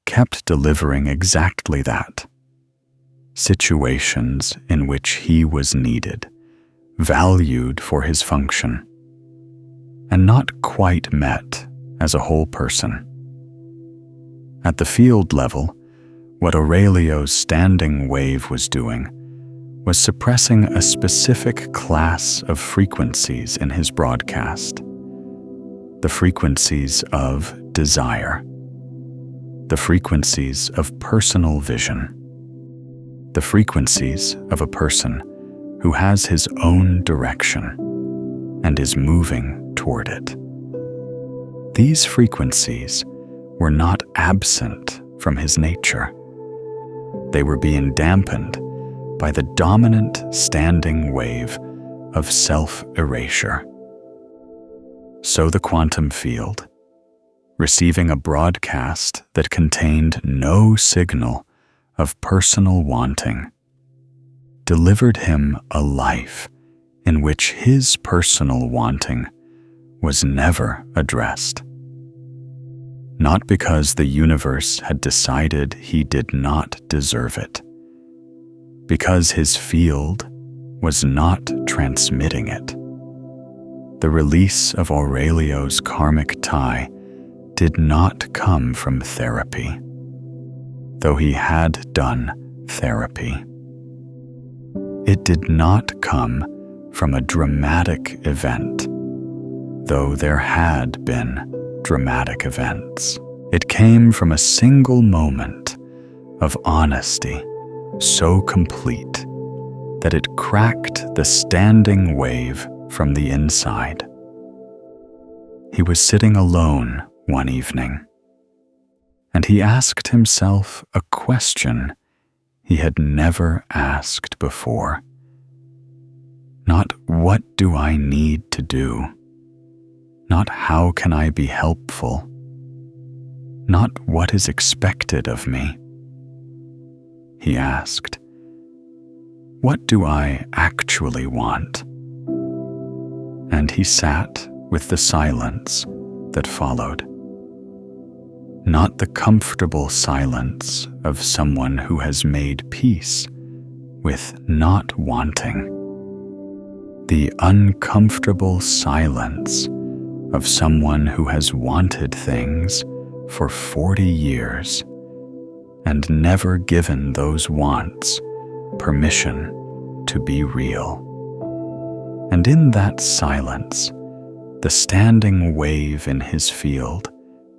kept delivering exactly that. Situations in which he was needed, valued for his function, and not quite met as a whole person. At the field level, what Aurelio's standing wave was doing was suppressing a specific class of frequencies in his broadcast. The frequencies of desire, the frequencies of personal vision, the frequencies of a person who has his own direction and is moving toward it. These frequencies were not absent from his nature. They were being dampened by the dominant standing wave of self-erasure. So the quantum field, receiving a broadcast that contained no signal of personal wanting, delivered him a life in which his personal wanting was never addressed. Not because the universe had decided he did not deserve it, because his field was not transmitting it. The release of Aurelio's karmic tie did not come from therapy, though he had done therapy. It did not come from a dramatic event, though there had been dramatic events. It came from a single moment of honesty so complete that it cracked the standing wave from the inside. He was sitting alone one evening, and he asked himself a question he had never asked before. Not what do I need to do? Not how can I be helpful? Not what is expected of me? He asked, what do I actually want? And he sat with the silence that followed. Not the comfortable silence of someone who has made peace with not wanting. The uncomfortable silence of someone who has wanted things for 40 years and never given those wants permission to be real. And in that silence, the standing wave in his field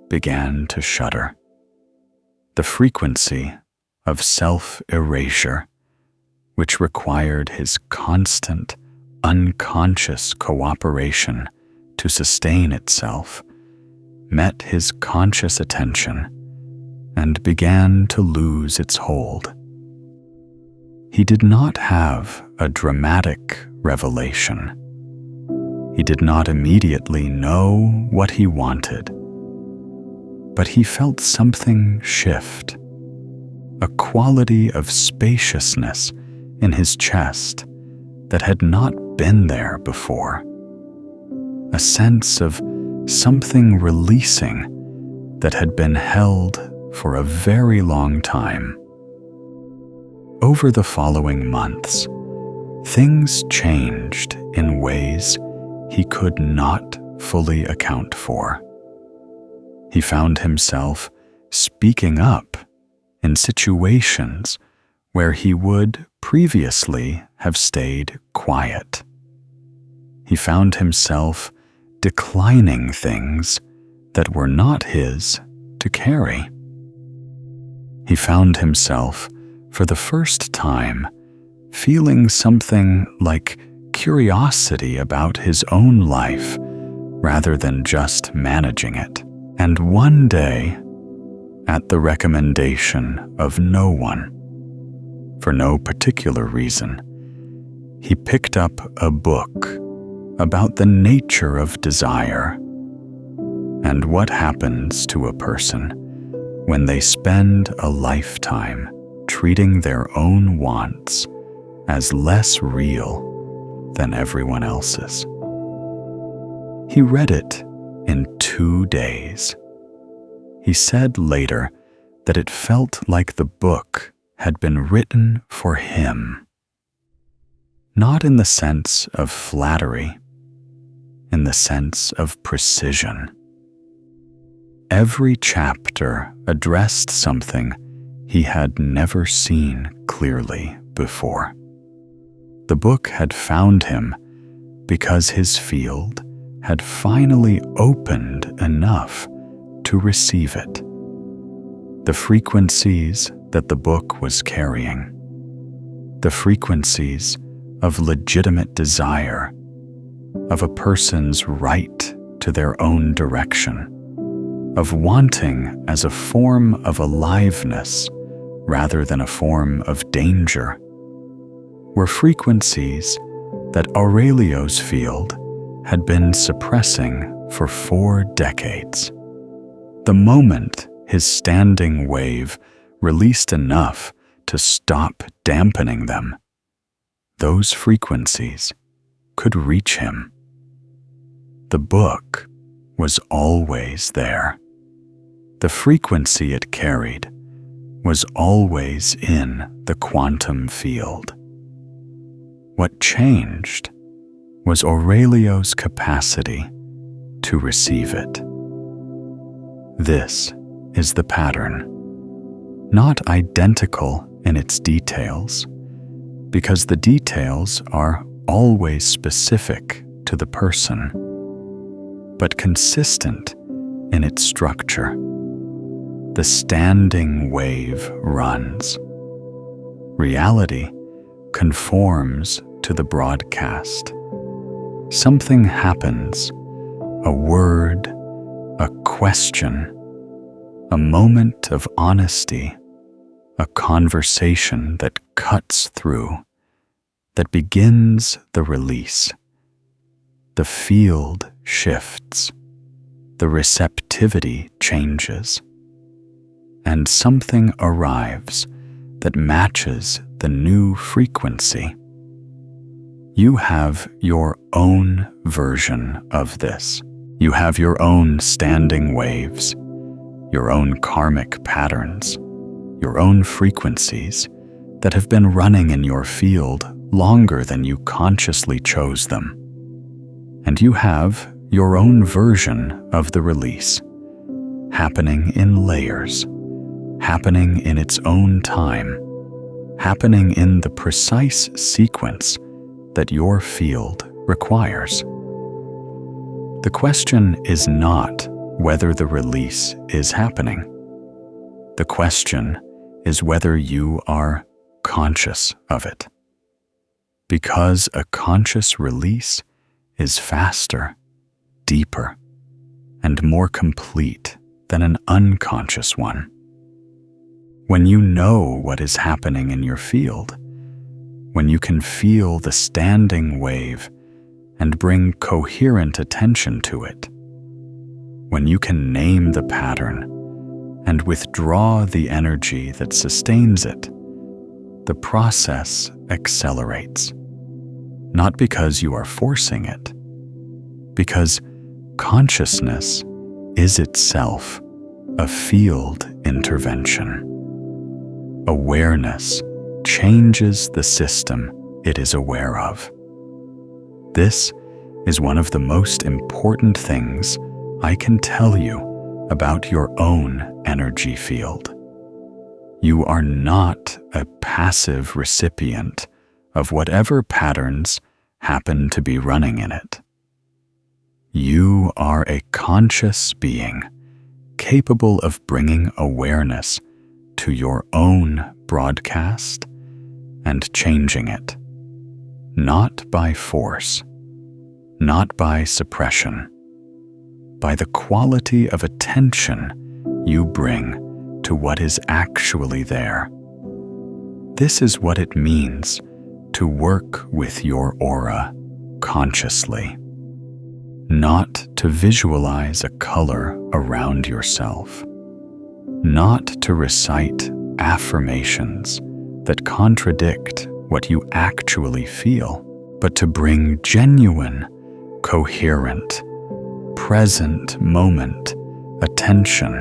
began to shudder. the frequency of self-erasure, which required his constant, unconscious cooperation to sustain itself, met his conscious attention and began to lose its hold. He did not have a dramatic revelation. He did not immediately know what he wanted, but he felt something shift, a quality of spaciousness in his chest that had not been there before, a sense of something releasing that had been held for a very long time. Over the following months, things changed in ways he could not fully account for. He found himself speaking up in situations where he would previously have stayed quiet. He found himself declining things that were not his to carry. He found himself, for the first time, feeling something like curiosity about his own life rather than just managing it. And one day, at the recommendation of no one, for no particular reason, he picked up a book about the nature of desire and what happens to a person when they spend a lifetime treating their own wants as less real than everyone else's. He read it in 2 days. He said later that it felt like the book had been written for him, not in the sense of flattery, in the sense of precision. Every chapter addressed something he had never seen clearly before. The book had found him because his field had finally opened enough to receive it. The frequencies that the book was carrying, the frequencies of legitimate desire, of a person's right to their own direction, of wanting as a form of aliveness rather than a form of danger, were frequencies that Aurelio's field had been suppressing for 4 decades. The moment his standing wave released enough to stop dampening them, those frequencies could reach him. The book was always there. The frequency it carried was always in the quantum field. What changed was Aurelio's capacity to receive it. This is the pattern, not identical in its details, because the details are always specific to the person, but consistent in its structure. The standing wave runs. Reality conforms to the broadcast. Something happens, a word, a question, a moment of honesty, a conversation that cuts through, that begins the release. The field shifts, the receptivity changes, and something arrives that matches the new frequency. You have your own version of this. You have your own standing waves, your own karmic patterns, your own frequencies that have been running in your field longer than you consciously chose them. And you have your own version of the release, happening in layers, happening in its own time, happening in the precise sequence that your field requires. The question is not whether the release is happening. The question is whether you are conscious of it. Because a conscious release is faster, deeper, and more complete than an unconscious one. When you know what is happening in your field, when you can feel the standing wave and bring coherent attention to it, when you can name the pattern and withdraw the energy that sustains it, the process accelerates. Not because you are forcing it, because consciousness is itself a field intervention. Awareness changes the system it is aware of. This is one of the most important things I can tell you about your own energy field. You are not a passive recipient of whatever patterns happen to be running in it. You are a conscious being capable of bringing awareness to your own broadcast and changing it, not by force, not by suppression, by the quality of attention you bring to what is actually there. This is what it means to work with your aura consciously, not to visualize a color around yourself, not to recite affirmations that contradict what you actually feel, but to bring genuine, coherent, present moment attention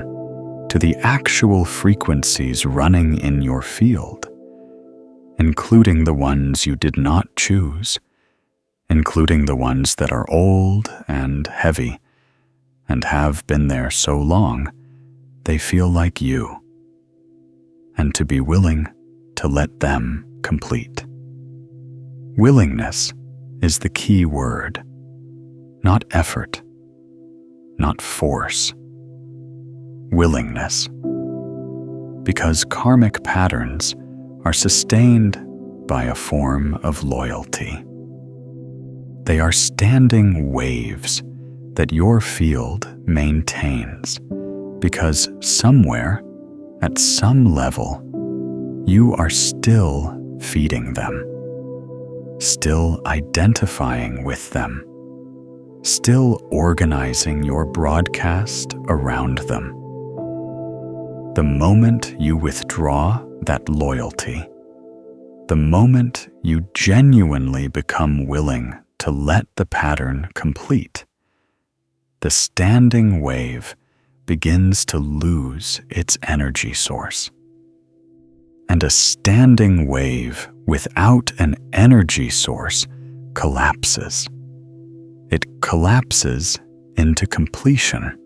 to the actual frequencies running in your field, including the ones you did not choose, including the ones that are old and heavy and have been there so long they feel like you, and to be willing to let them complete. Willingness is the key word, not effort, not force. Willingness. Because karmic patterns are sustained by a form of loyalty. They are standing waves that your field maintains because somewhere, at some level, you are still feeding them, still identifying with them, still organizing your broadcast around them. The moment you withdraw that loyalty, the moment you genuinely become willing to let the pattern complete, the standing wave begins to lose its energy source. And a standing wave without an energy source collapses. It collapses into completion.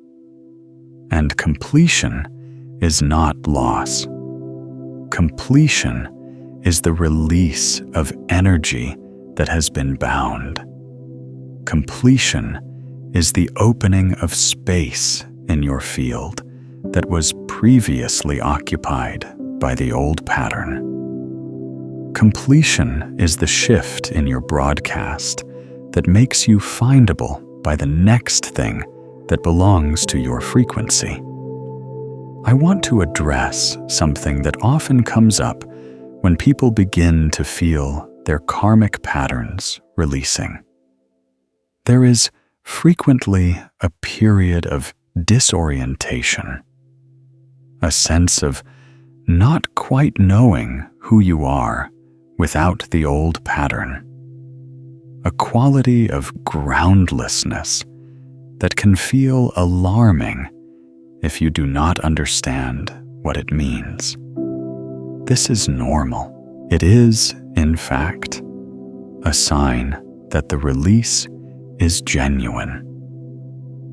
And completion is not loss. Completion is the release of energy that has been bound. Completion is the opening of space in your field that was previously occupied by the old pattern. Completion is the shift in your broadcast that makes you findable by the next thing that belongs to your frequency. I want to address something that often comes up when people begin to feel their karmic patterns releasing. There is frequently a period of disorientation, a sense of not quite knowing who you are without the old pattern, a quality of groundlessness that can feel alarming if you do not understand what it means. This is normal. It is, in fact, a sign that the release is genuine.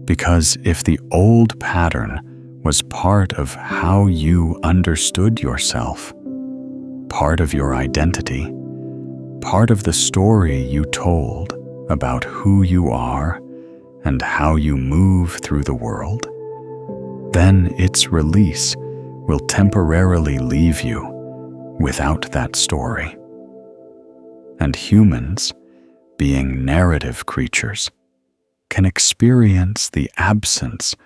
Because if the old pattern was part of how you understood yourself, part of your identity, part of the story you told about who you are and how you move through the world, then its release will temporarily leave you without that story. And humans, being narrative creatures, can experience the absence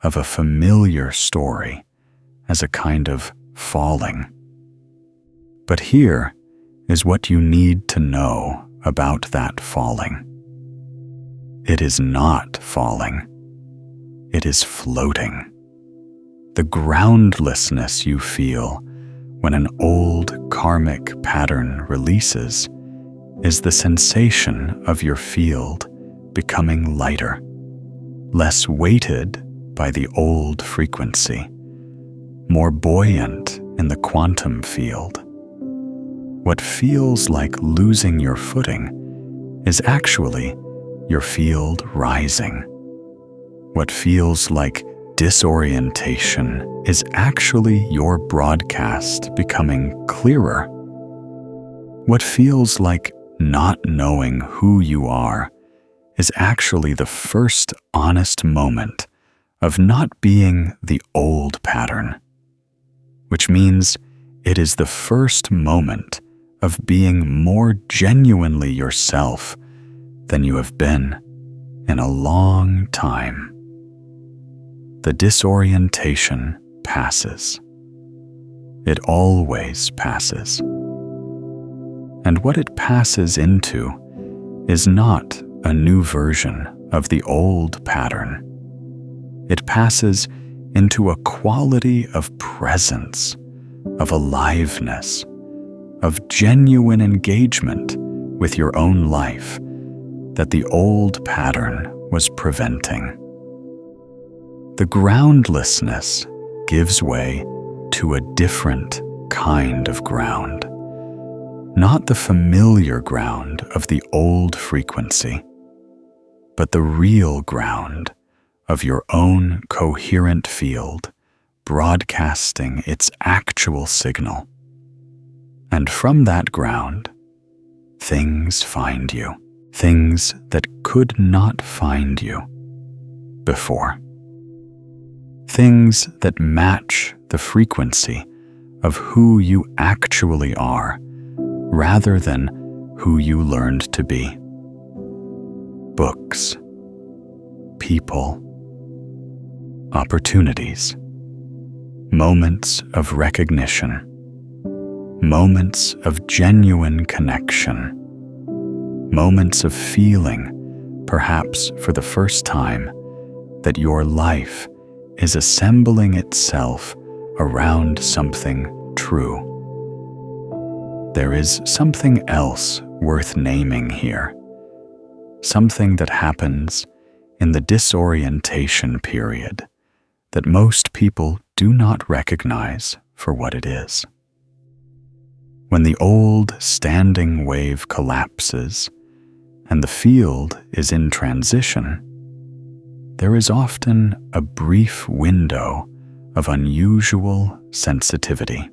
of a familiar story as a kind of falling. But here is what you need to know about that falling. It is not falling. It is floating. The groundlessness you feel when an old karmic pattern releases is the sensation of your field becoming lighter, less weighted by the old frequency, more buoyant in the quantum field. What feels like losing your footing is actually your field rising. What feels like disorientation is actually your broadcast becoming clearer. What feels like not knowing who you are is actually the first honest moment of not being the old pattern, which means it is the first moment of being more genuinely yourself than you have been in a long time. The disorientation passes. It always passes. And what it passes into is not a new version of the old pattern. It passes into a quality of presence, of aliveness, of genuine engagement with your own life that the old pattern was preventing. The groundlessness gives way to a different kind of ground, not the familiar ground of the old frequency, but the real ground of your own coherent field broadcasting its actual signal. And from that ground, things find you, things that could not find you before. Things that match the frequency of who you actually are, rather than who you learned to be. Books, people, opportunities, moments of recognition, moments of genuine connection, moments of feeling, perhaps for the first time, that your life is assembling itself around something true. There is something else worth naming here, something that happens in the disorientation period that most people do not recognize for what it is. When the old standing wave collapses and the field is in transition, there is often a brief window of unusual sensitivity.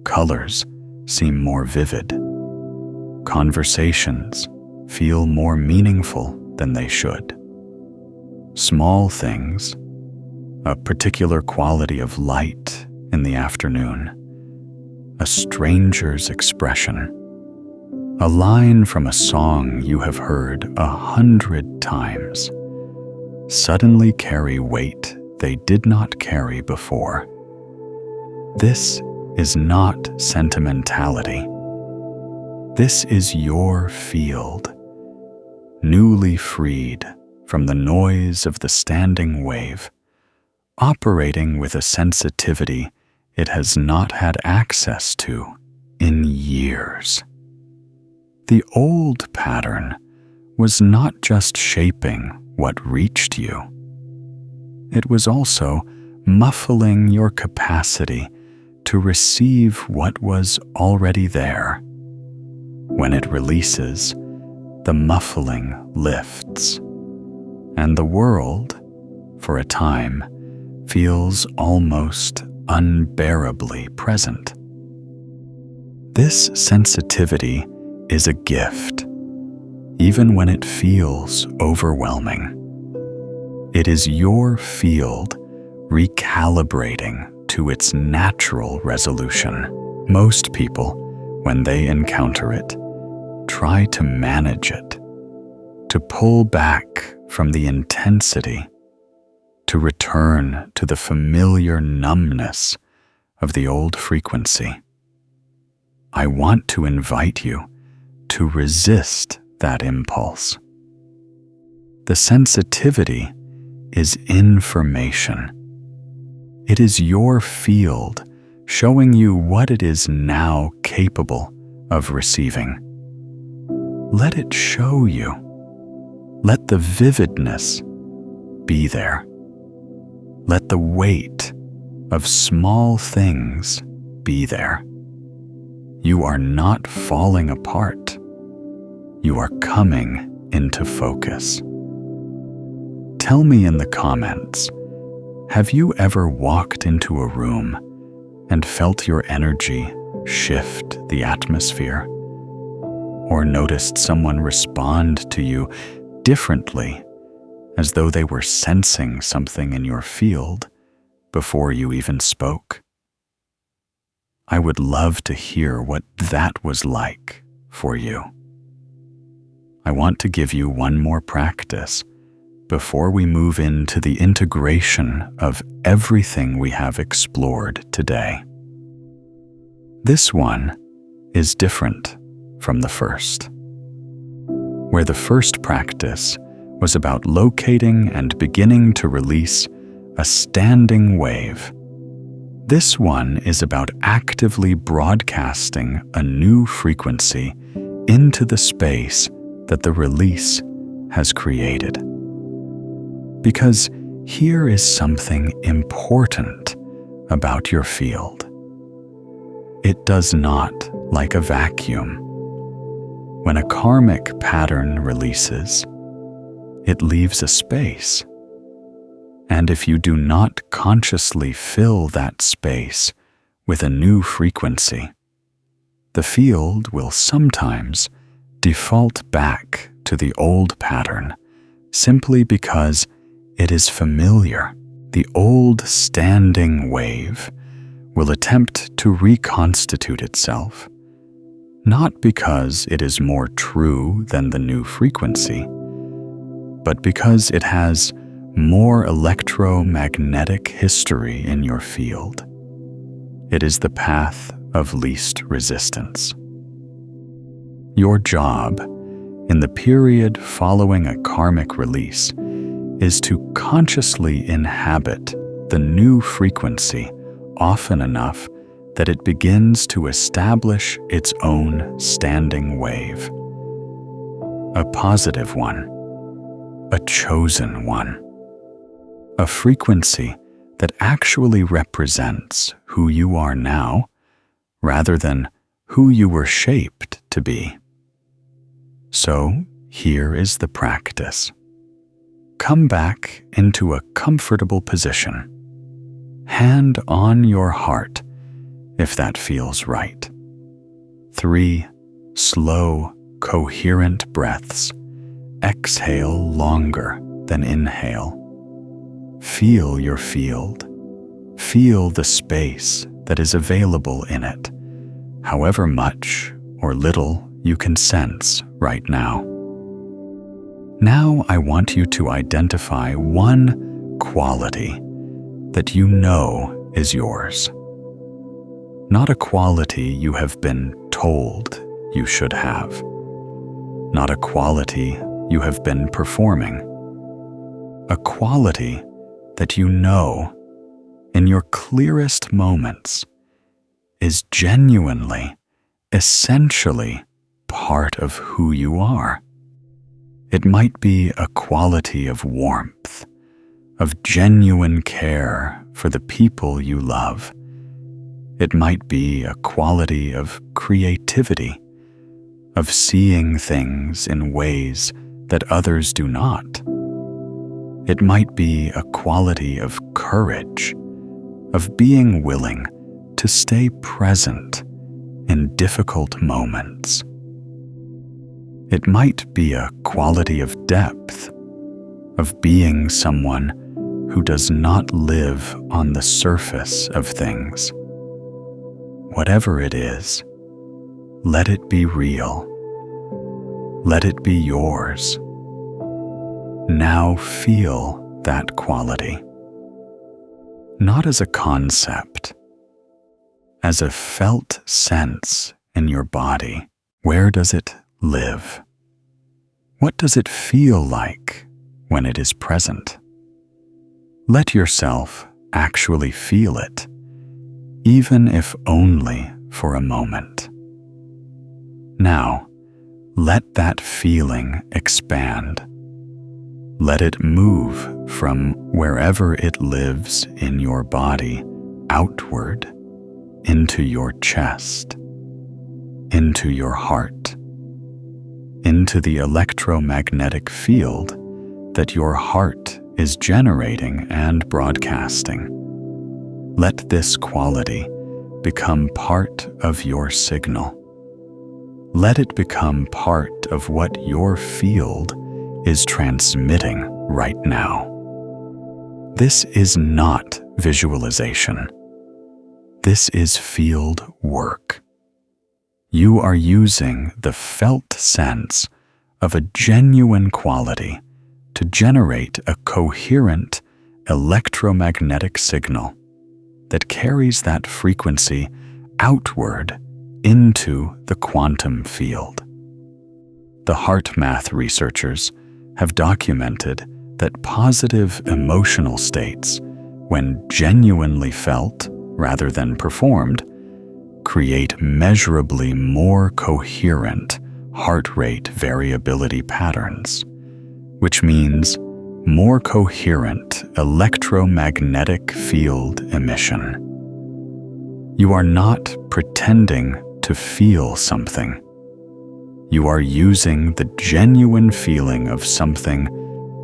Colors seem more vivid. Conversations feel more meaningful than they should. Small things, a particular quality of light in the afternoon, a stranger's expression, a line from a song you have heard 100 times, suddenly carry weight they did not carry before. This is not sentimentality. This is your field, newly freed from the noise of the standing wave, operating with a sensitivity it has not had access to in years. The old pattern was not just shaping what reached you. It was also muffling your capacity to receive what was already there. When it releases, the muffling lifts, and the world, for a time, feels almost unbearably present. This sensitivity is a gift, even when it feels overwhelming. It is your field recalibrating to its natural resolution. Most people, when they encounter it, try to manage it, to pull back from the intensity, to return to the familiar numbness of the old frequency. I want to invite you to resist that impulse. The sensitivity is information. It is your field showing you what it is now capable of receiving. Let it show you. Let the vividness be there. Let the weight of small things be there. You are not falling apart. You are coming into focus. Tell me in the comments, have you ever walked into a room and felt your energy shift the atmosphere? Or noticed someone respond to you differently, as though they were sensing something in your field before you even spoke? I would love to hear what that was like for you. I want to give you one more practice before we move into the integration of everything we have explored today. This one is different from the first. Where the first practice was about locating and beginning to release a standing wave, this one is about actively broadcasting a new frequency into the space that the release has created. Because here is something important about your field. It does not like a vacuum. When a karmic pattern releases, it leaves a space. And if you do not consciously fill that space with a new frequency, the field will sometimes default back to the old pattern simply because it is familiar. The old standing wave will attempt to reconstitute itself, not because it is more true than the new frequency, but because it has more electromagnetic history in your field. It is the path of least resistance. Your job in the period following a karmic release is to consciously inhabit the new frequency often enough that it begins to establish its own standing wave. A positive one, a chosen one, a frequency that actually represents who you are now rather than who you were shaped to be. So here is the practice. Come back into a comfortable position. Hand on your heart if that feels right. 3 slow, coherent breaths. Exhale longer than inhale. Feel your field. Feel the space that is available in it, however much or little you can sense right now. Now I want you to identify one quality that you know is yours. Not a quality you have been told you should have. Not a quality you have been performing. A quality that you know, in your clearest moments, is genuinely, essentially part of who you are. It might be a quality of warmth, of genuine care for the people you love. It might be a quality of creativity, of seeing things in ways that others do not. It might be a quality of courage, of being willing to stay present in difficult moments. It might be a quality of depth, of being someone who does not live on the surface of things. Whatever it is, let it be real. Let it be yours. Now feel that quality. Not as a concept, as a felt sense in your body. Where does it live? What does it feel like when it is present? Let yourself actually feel it, even if only for a moment. Now, let that feeling expand. Let it move from wherever it lives in your body outward into your chest, into your heart, into the electromagnetic field that your heart is generating and broadcasting. Let this quality become part of your signal. Let it become part of what your field is transmitting right now. This is not visualization. This is field work. You are using the felt sense of a genuine quality to generate a coherent electromagnetic signal that carries that frequency outward into the quantum field. The HeartMath researchers have documented that positive emotional states, when genuinely felt rather than performed, create measurably more coherent heart rate variability patterns, which means more coherent electromagnetic field emission. You are not pretending to feel something. You are using the genuine feeling of something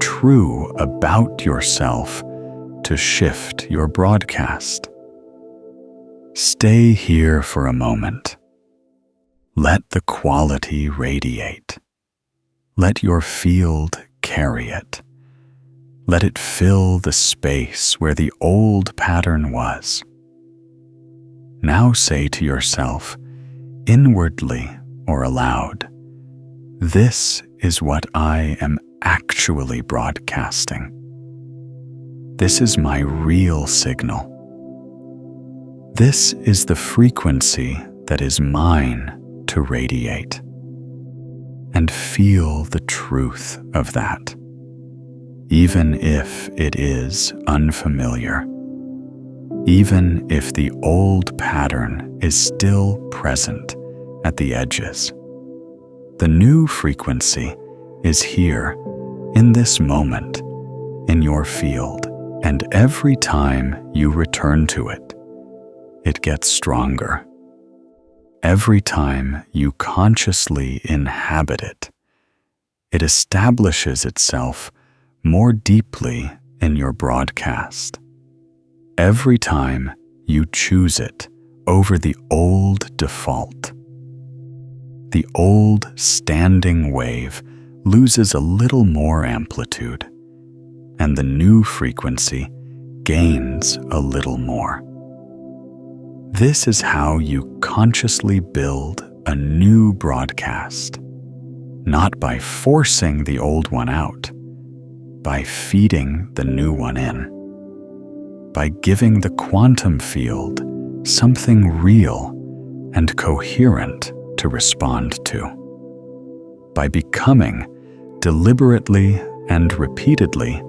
true about yourself to shift your broadcast. Stay here for a moment. Let the quality radiate. Let your field carry it. Let it fill the space where the old pattern was. Now say to yourself, inwardly or aloud, this is what I am actually broadcasting. This is my real signal. This is the frequency that is mine to radiate. And feel the truth of that, even if it is unfamiliar, even if the old pattern is still present at the edges. The new frequency is here, in this moment, in your field, and every time you return to it, it gets stronger. Every time you consciously inhabit it, it establishes itself more deeply in your broadcast. Every time you choose it over the old default, the old standing wave loses a little more amplitude, and the new frequency gains a little more. This is how you consciously build a new broadcast, not by forcing the old one out, by feeding the new one in, by giving the quantum field something real and coherent to respond to, by becoming deliberately and repeatedly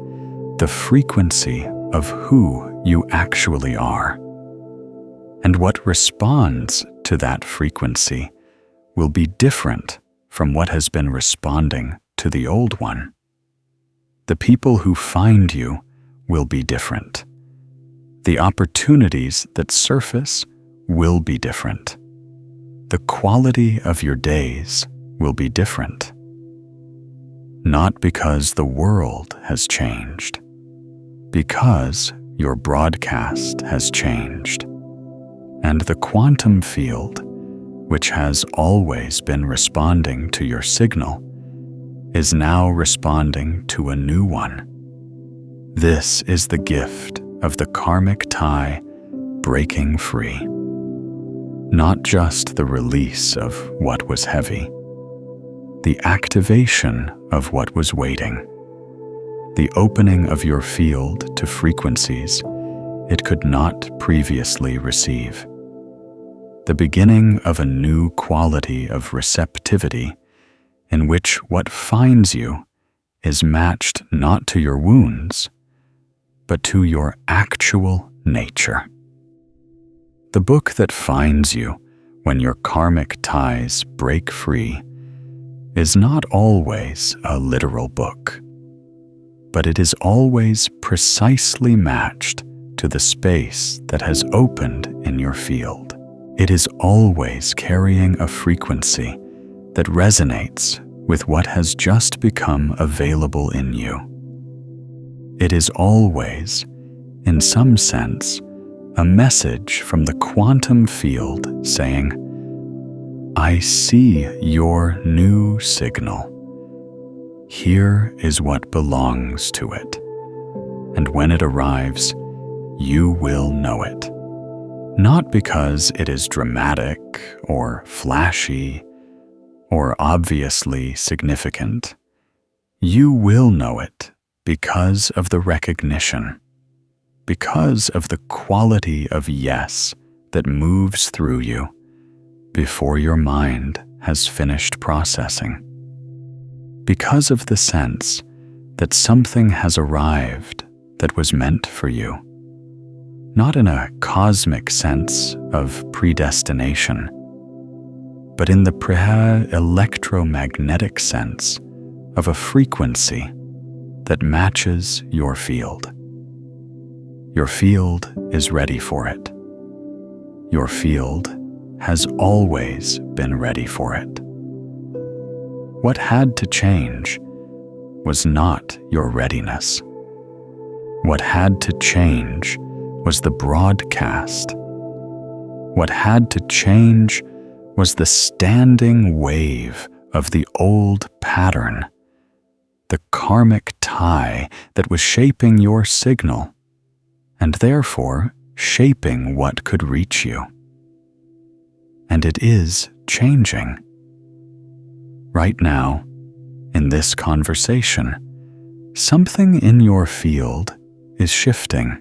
the frequency of who you actually are. And what responds to that frequency will be different from what has been responding to the old one. The people who find you will be different. The opportunities that surface will be different. The quality of your days will be different. Not because the world has changed, because your broadcast has changed. And the quantum field, which has always been responding to your signal, is now responding to a new one. This is the gift of the karmic tie breaking free. Not just the release of what was heavy, the activation of what was waiting, the opening of your field to frequencies it could not previously receive, the beginning of a new quality of receptivity in which what finds you is matched not to your wounds, but to your actual nature. The book that finds you when your karmic ties break free is not always a literal book, but it is always precisely matched to the space that has opened in your field. It is always carrying a frequency that resonates with what has just become available in you. It is always, in some sense, a message from the quantum field saying, "I see your new signal. Here is what belongs to it. And when it arrives, you will know it. Not because it is dramatic or flashy or obviously significant. You will know it because of the recognition, because of the quality of yes that moves through you before your mind has finished processing, because of the sense that something has arrived that was meant for you, not in a cosmic sense of predestination, but in the electromagnetic sense of a frequency that matches your field. Your field is ready for it. Your field has always been ready for it. What had to change was not your readiness. What had to change was the broadcast. What had to change was the standing wave of the old pattern, the karmic tie that was shaping your signal, and therefore shaping what could reach you. And it is changing. Right now, in this conversation, something in your field is shifting.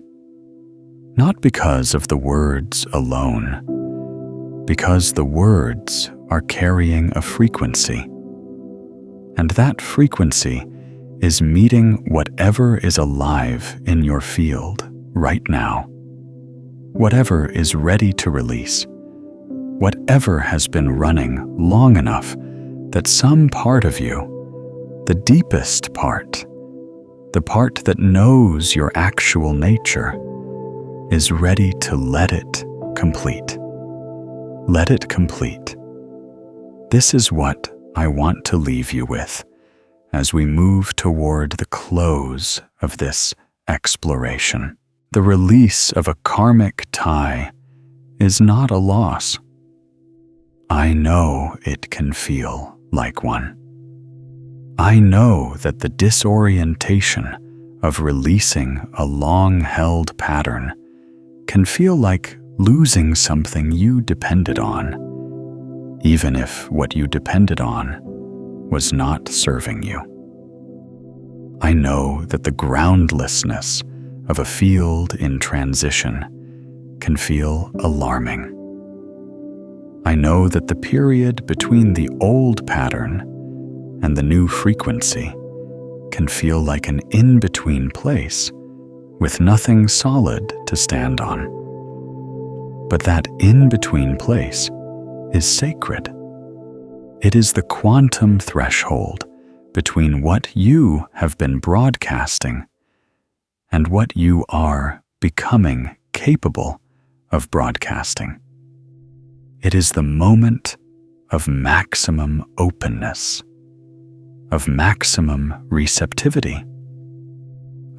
Not because of the words alone, because the words are carrying a frequency. And that frequency is meeting whatever is alive in your field right now. Whatever is ready to release. Whatever has been running long enough that some part of you, the deepest part, the part that knows your actual nature, is ready to let it complete. Let it complete. This is what I want to leave you with as we move toward the close of this exploration. The release of a karmic tie is not a loss. I know it can feel like one. I know that the disorientation of releasing a long-held pattern can feel like losing something you depended on, even if what you depended on was not serving you. I know that the groundlessness of a field in transition can feel alarming. I know that the period between the old pattern and the new frequency can feel like an in-between place with nothing solid to stand on. But that in-between place is sacred. It is the quantum threshold between what you have been broadcasting and what you are becoming capable of broadcasting. It is the moment of maximum openness, of maximum receptivity,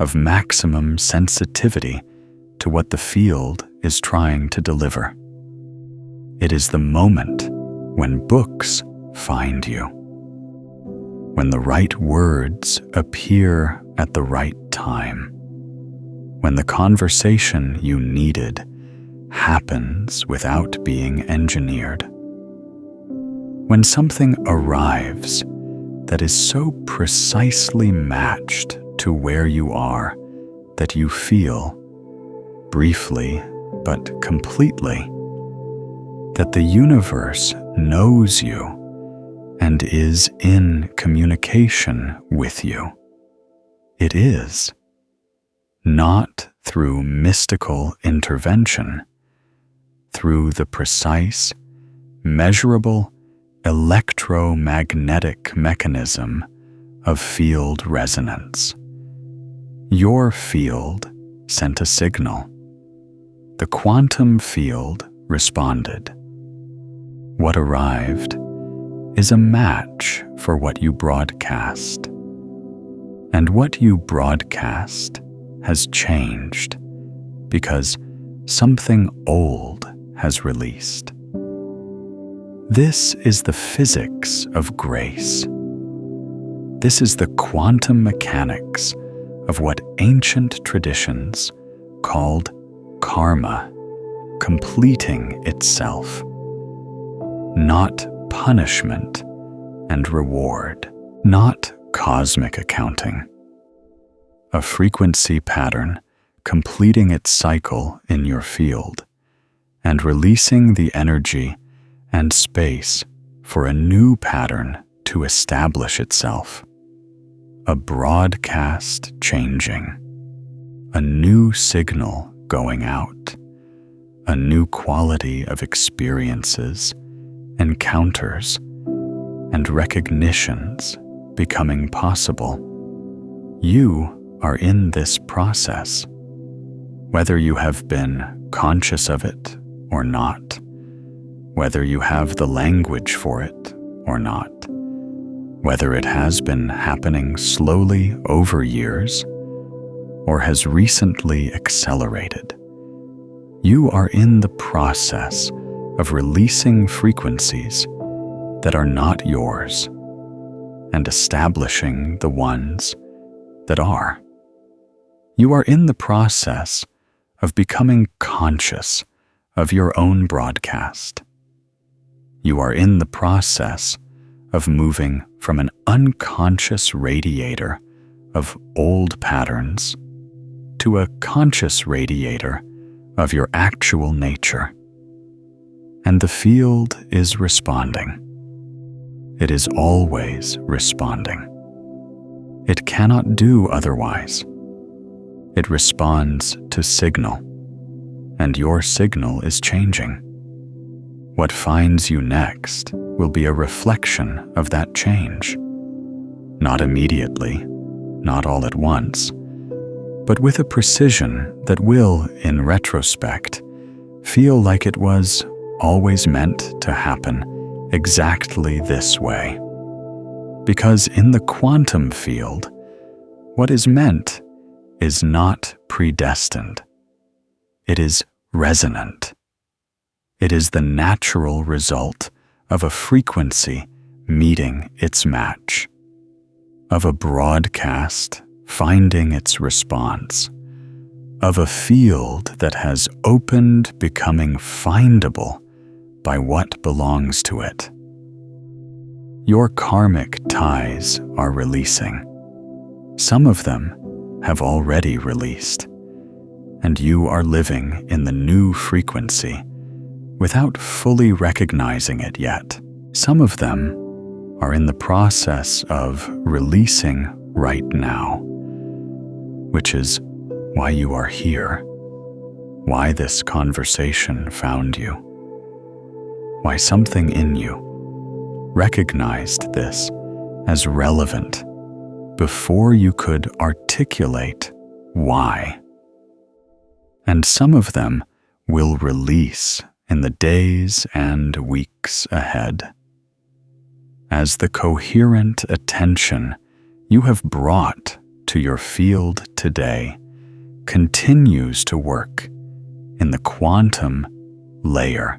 of maximum sensitivity to what the field is trying to deliver. It is the moment when books find you, when the right words appear at the right time, when the conversation you needed happens without being engineered. When something arrives that is so precisely matched to where you are that you feel, briefly but completely, that the universe knows you and is in communication with you. It is, not through mystical intervention, through the precise, measurable, electromagnetic mechanism of field resonance. Your field sent a signal. The quantum field responded. What arrived is a match for what you broadcast. And what you broadcast has changed because something old has released. This is the physics of grace. This is the quantum mechanics of what ancient traditions called karma, completing itself. Not punishment and reward, not cosmic accounting. A frequency pattern completing its cycle in your field and releasing the energy and space for a new pattern to establish itself. A broadcast changing, a new signal going out, a new quality of experiences, encounters, and recognitions becoming possible. You are in this process, whether you have been conscious of it or not, whether you have the language for it or not, whether it has been happening slowly over years or has recently accelerated. You are in the process of releasing frequencies that are not yours and establishing the ones that are. You are in the process of becoming conscious of your own broadcast. You are in the process of moving from an unconscious radiator of old patterns to a conscious radiator of your actual nature. And the field is responding. It is always responding. It cannot do otherwise. It responds to signal, and your signal is changing. What finds you next will be a reflection of that change. Not immediately, not all at once, but with a precision that will, in retrospect, feel like it was always meant to happen exactly this way. Because in the quantum field, what is meant is not predestined. It is resonant. It is the natural result of a frequency meeting its match, of a broadcast finding its response, of a field that has opened becoming findable by what belongs to it. Your karmic ties are releasing. Some of them have already released, and you are living in the new frequency without fully recognizing it yet. Some of them are in the process of releasing right now, which is why you are here, why this conversation found you, why something in you recognized this as relevant before you could articulate why. And some of them will release in the days and weeks ahead. As the coherent attention you have brought to your field today continues to work in the quantum layer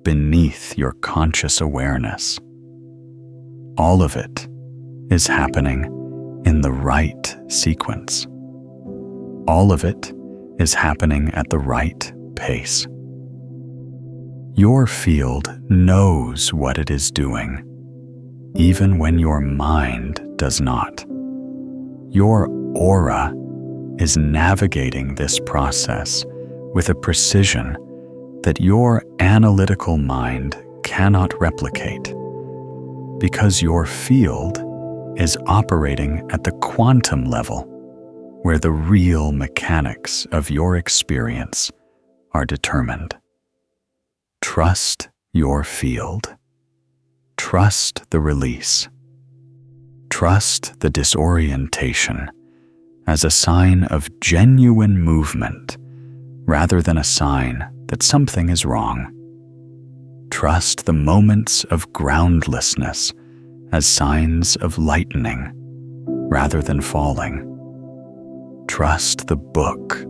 beneath your conscious awareness, all of it is happening in the right sequence. All of it is happening at the right pace. Your field knows what it is doing, even when your mind does not. Your aura is navigating this process with a precision that your analytical mind cannot replicate, because your field is operating at the quantum level, where the real mechanics of your experience are determined. Trust your field. Trust the release. Trust the disorientation as a sign of genuine movement rather than a sign that something is wrong. Trust the moments of groundlessness as signs of lightening rather than falling. Trust the book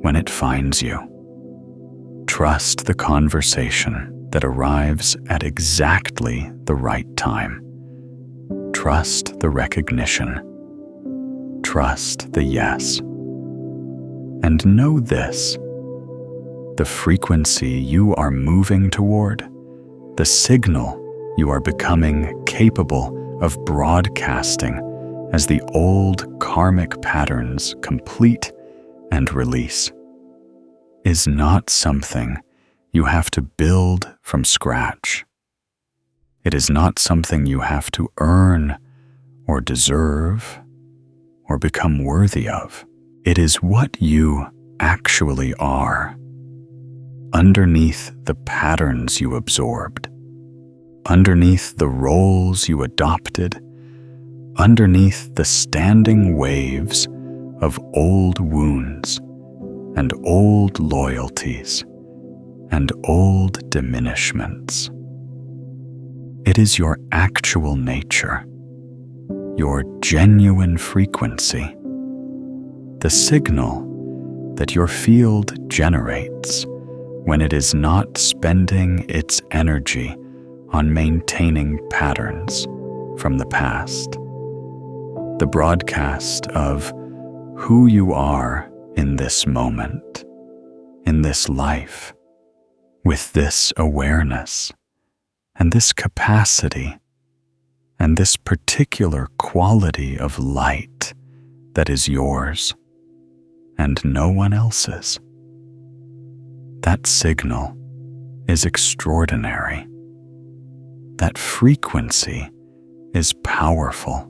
when it finds you. Trust the conversation that arrives at exactly the right time. Trust the recognition. Trust the yes. And know this: the frequency you are moving toward, the signal you are becoming capable of broadcasting as the old karmic patterns complete and release, is not something you have to build from scratch. It is not something you have to earn or deserve or become worthy of. It is what you actually are, underneath the patterns you absorbed, underneath the roles you adopted, underneath the standing waves of old wounds and old loyalties and old diminishments. It is your actual nature, your genuine frequency, the signal that your field generates when it is not spending its energy on maintaining patterns from the past. The broadcast of who you are in this moment, in this life, with this awareness and this capacity and this particular quality of light that is yours and no one else's. That signal is extraordinary. That frequency is powerful.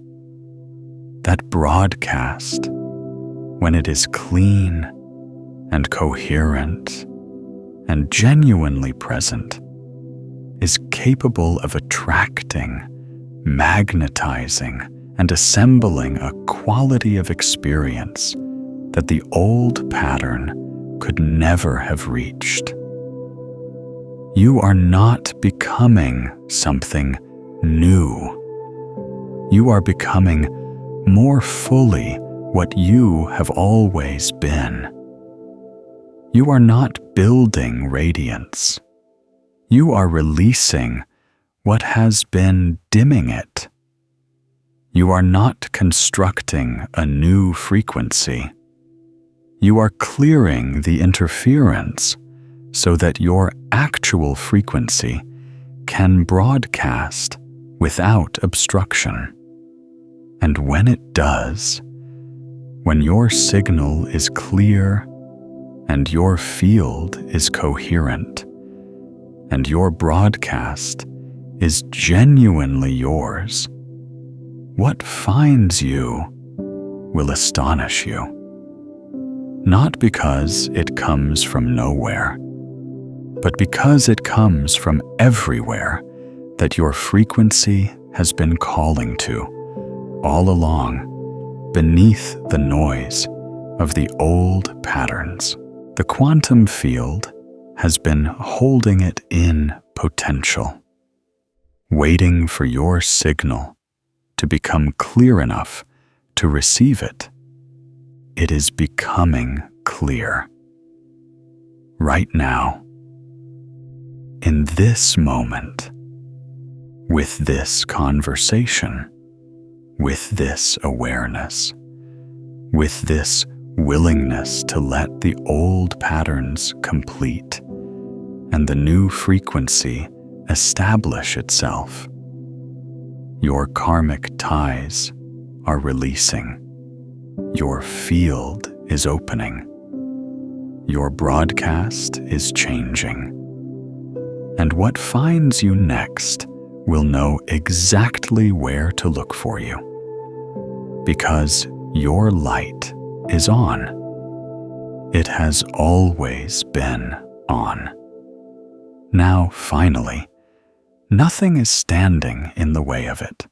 That broadcast, when it is clean and coherent and genuinely present, is capable of attracting, magnetizing, and assembling a quality of experience that the old pattern could never have reached. You are not becoming something new. You are becoming more fully what you have always been. You are not building radiance. You are releasing what has been dimming it. You are not constructing a new frequency. You are clearing the interference so that your actual frequency can broadcast without obstruction. And when it does, when your signal is clear and your field is coherent and your broadcast is genuinely yours, what finds you will astonish you. Not because it comes from nowhere, but because it comes from everywhere that your frequency has been calling to all along, beneath the noise of the old patterns. The quantum field has been holding it in potential, waiting for your signal to become clear enough to receive it. It is becoming clear. Right now, in this moment, with this conversation, with this awareness, with this willingness to let the old patterns complete and the new frequency establish itself. Your karmic ties are releasing. Your field is opening. Your broadcast is changing. And what finds you next will know exactly where to look for you. Because your light is on. It has always been on. Now, finally, nothing is standing in the way of it.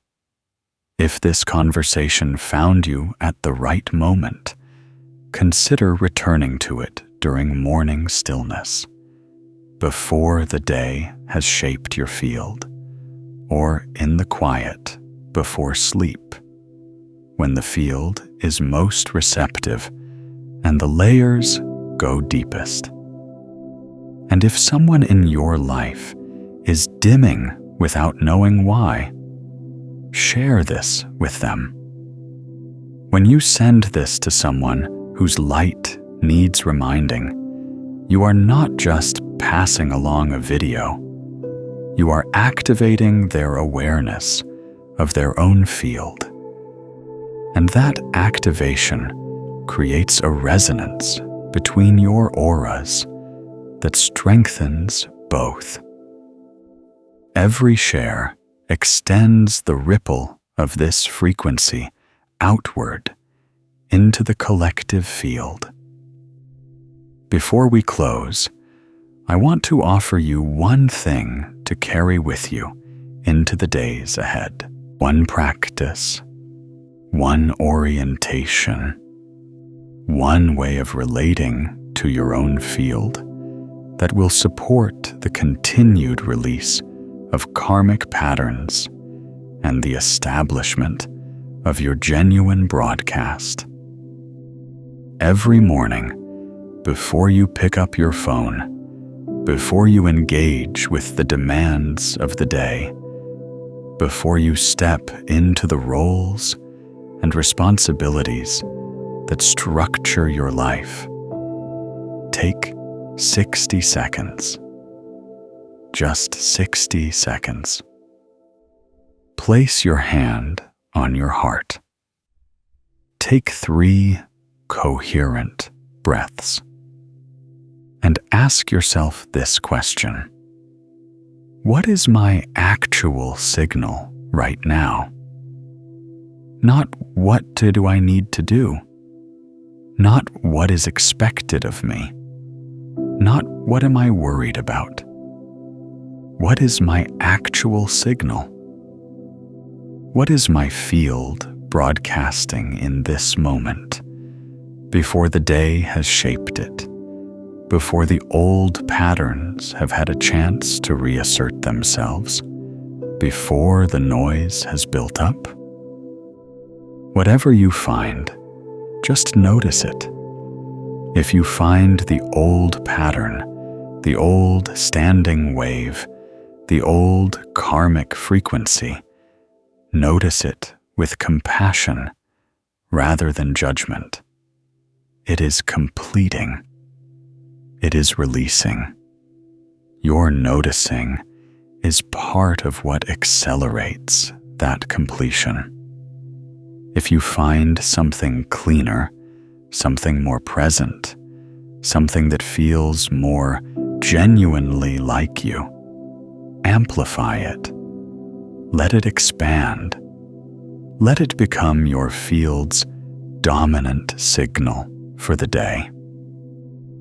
If this conversation found you at the right moment, consider returning to it during morning stillness, before the day has shaped your field, or in the quiet before sleep, when the field is most receptive and the layers go deepest. And if someone in your life is dimming without knowing why, share this with them. When you send this to someone whose light needs reminding, you are not just passing along a video. You are activating their awareness of their own field. And that activation creates a resonance between your auras that strengthens both. Every share extends the ripple of this frequency outward into the collective field. Before we close, I want to offer you one thing to carry with you into the days ahead. One practice, one orientation, one way of relating to your own field that will support the continued release of karmic patterns and the establishment of your genuine broadcast. Every morning, before you pick up your phone, before you engage with the demands of the day, before you step into the roles and responsibilities that structure your life, take 60 seconds. Just 60 seconds. Place your hand on your heart. Take 3 coherent breaths. And ask yourself this question: what is my actual signal right now? Not what do I need to do? Not what is expected of me? Not what am I worried about? What is my actual signal? What is my field broadcasting in this moment, before the day has shaped it? Before the old patterns have had a chance to reassert themselves, before the noise has built up? Whatever you find, just notice it. If you find the old pattern, the old standing wave, the old karmic frequency, notice it with compassion rather than judgment. It is completing. It is releasing. Your noticing is part of what accelerates that completion. If you find something cleaner, something more present, something that feels more genuinely like you, amplify it. Let it expand. Let it become your field's dominant signal for the day.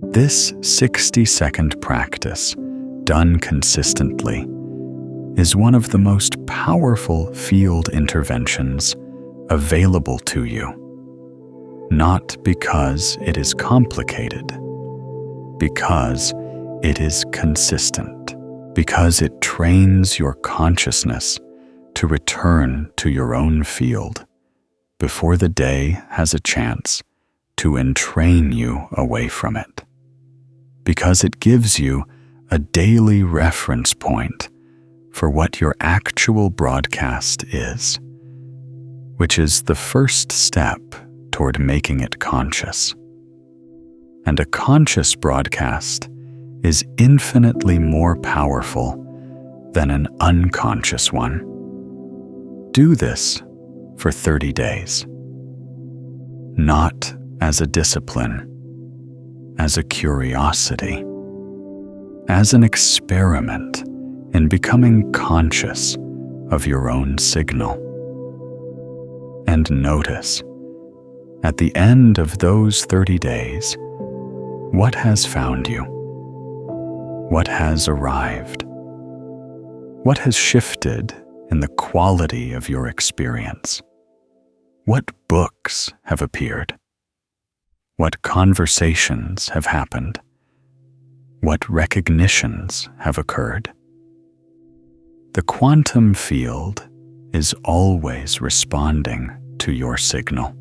This 60-second practice, done consistently, is one of the most powerful field interventions available to you. Not because it is complicated, because it is consistent, because it trains your consciousness to return to your own field before the day has a chance to entrain you away from it, because it gives you a daily reference point for what your actual broadcast is, which is the first step toward making it conscious. and a conscious broadcast is infinitely more powerful than an unconscious one. Do this for 30 days. Not as a discipline, as a curiosity, as an experiment in becoming conscious of your own signal. And notice, at the end of those 30 days, what has found you? What has arrived? What has shifted in the quality of your experience? What books have appeared? What conversations have happened? What recognitions have occurred? The quantum field is always responding to your signal.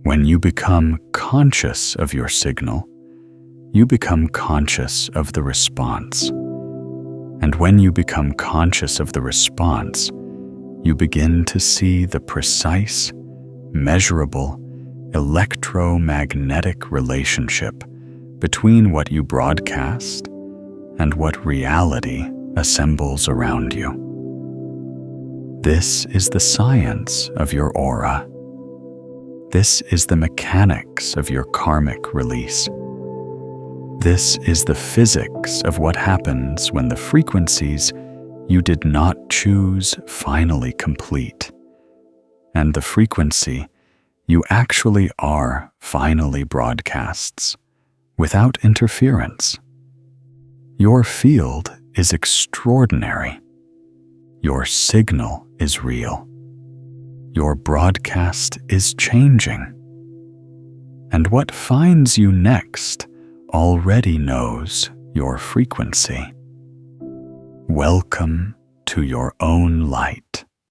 When you become conscious of your signal, you become conscious of the response. And when you become conscious of the response, you begin to see the precise, measurable, electromagnetic relationship between what you broadcast and what reality assembles around you. This is the science of your aura. This is the mechanics of your karmic release. This is the physics of what happens when the frequencies you did not choose finally complete, and the frequency you actually are finally broadcasts, without interference. Your field is extraordinary. Your signal is real. Your broadcast is changing. And what finds you next already knows your frequency. Welcome to your own light.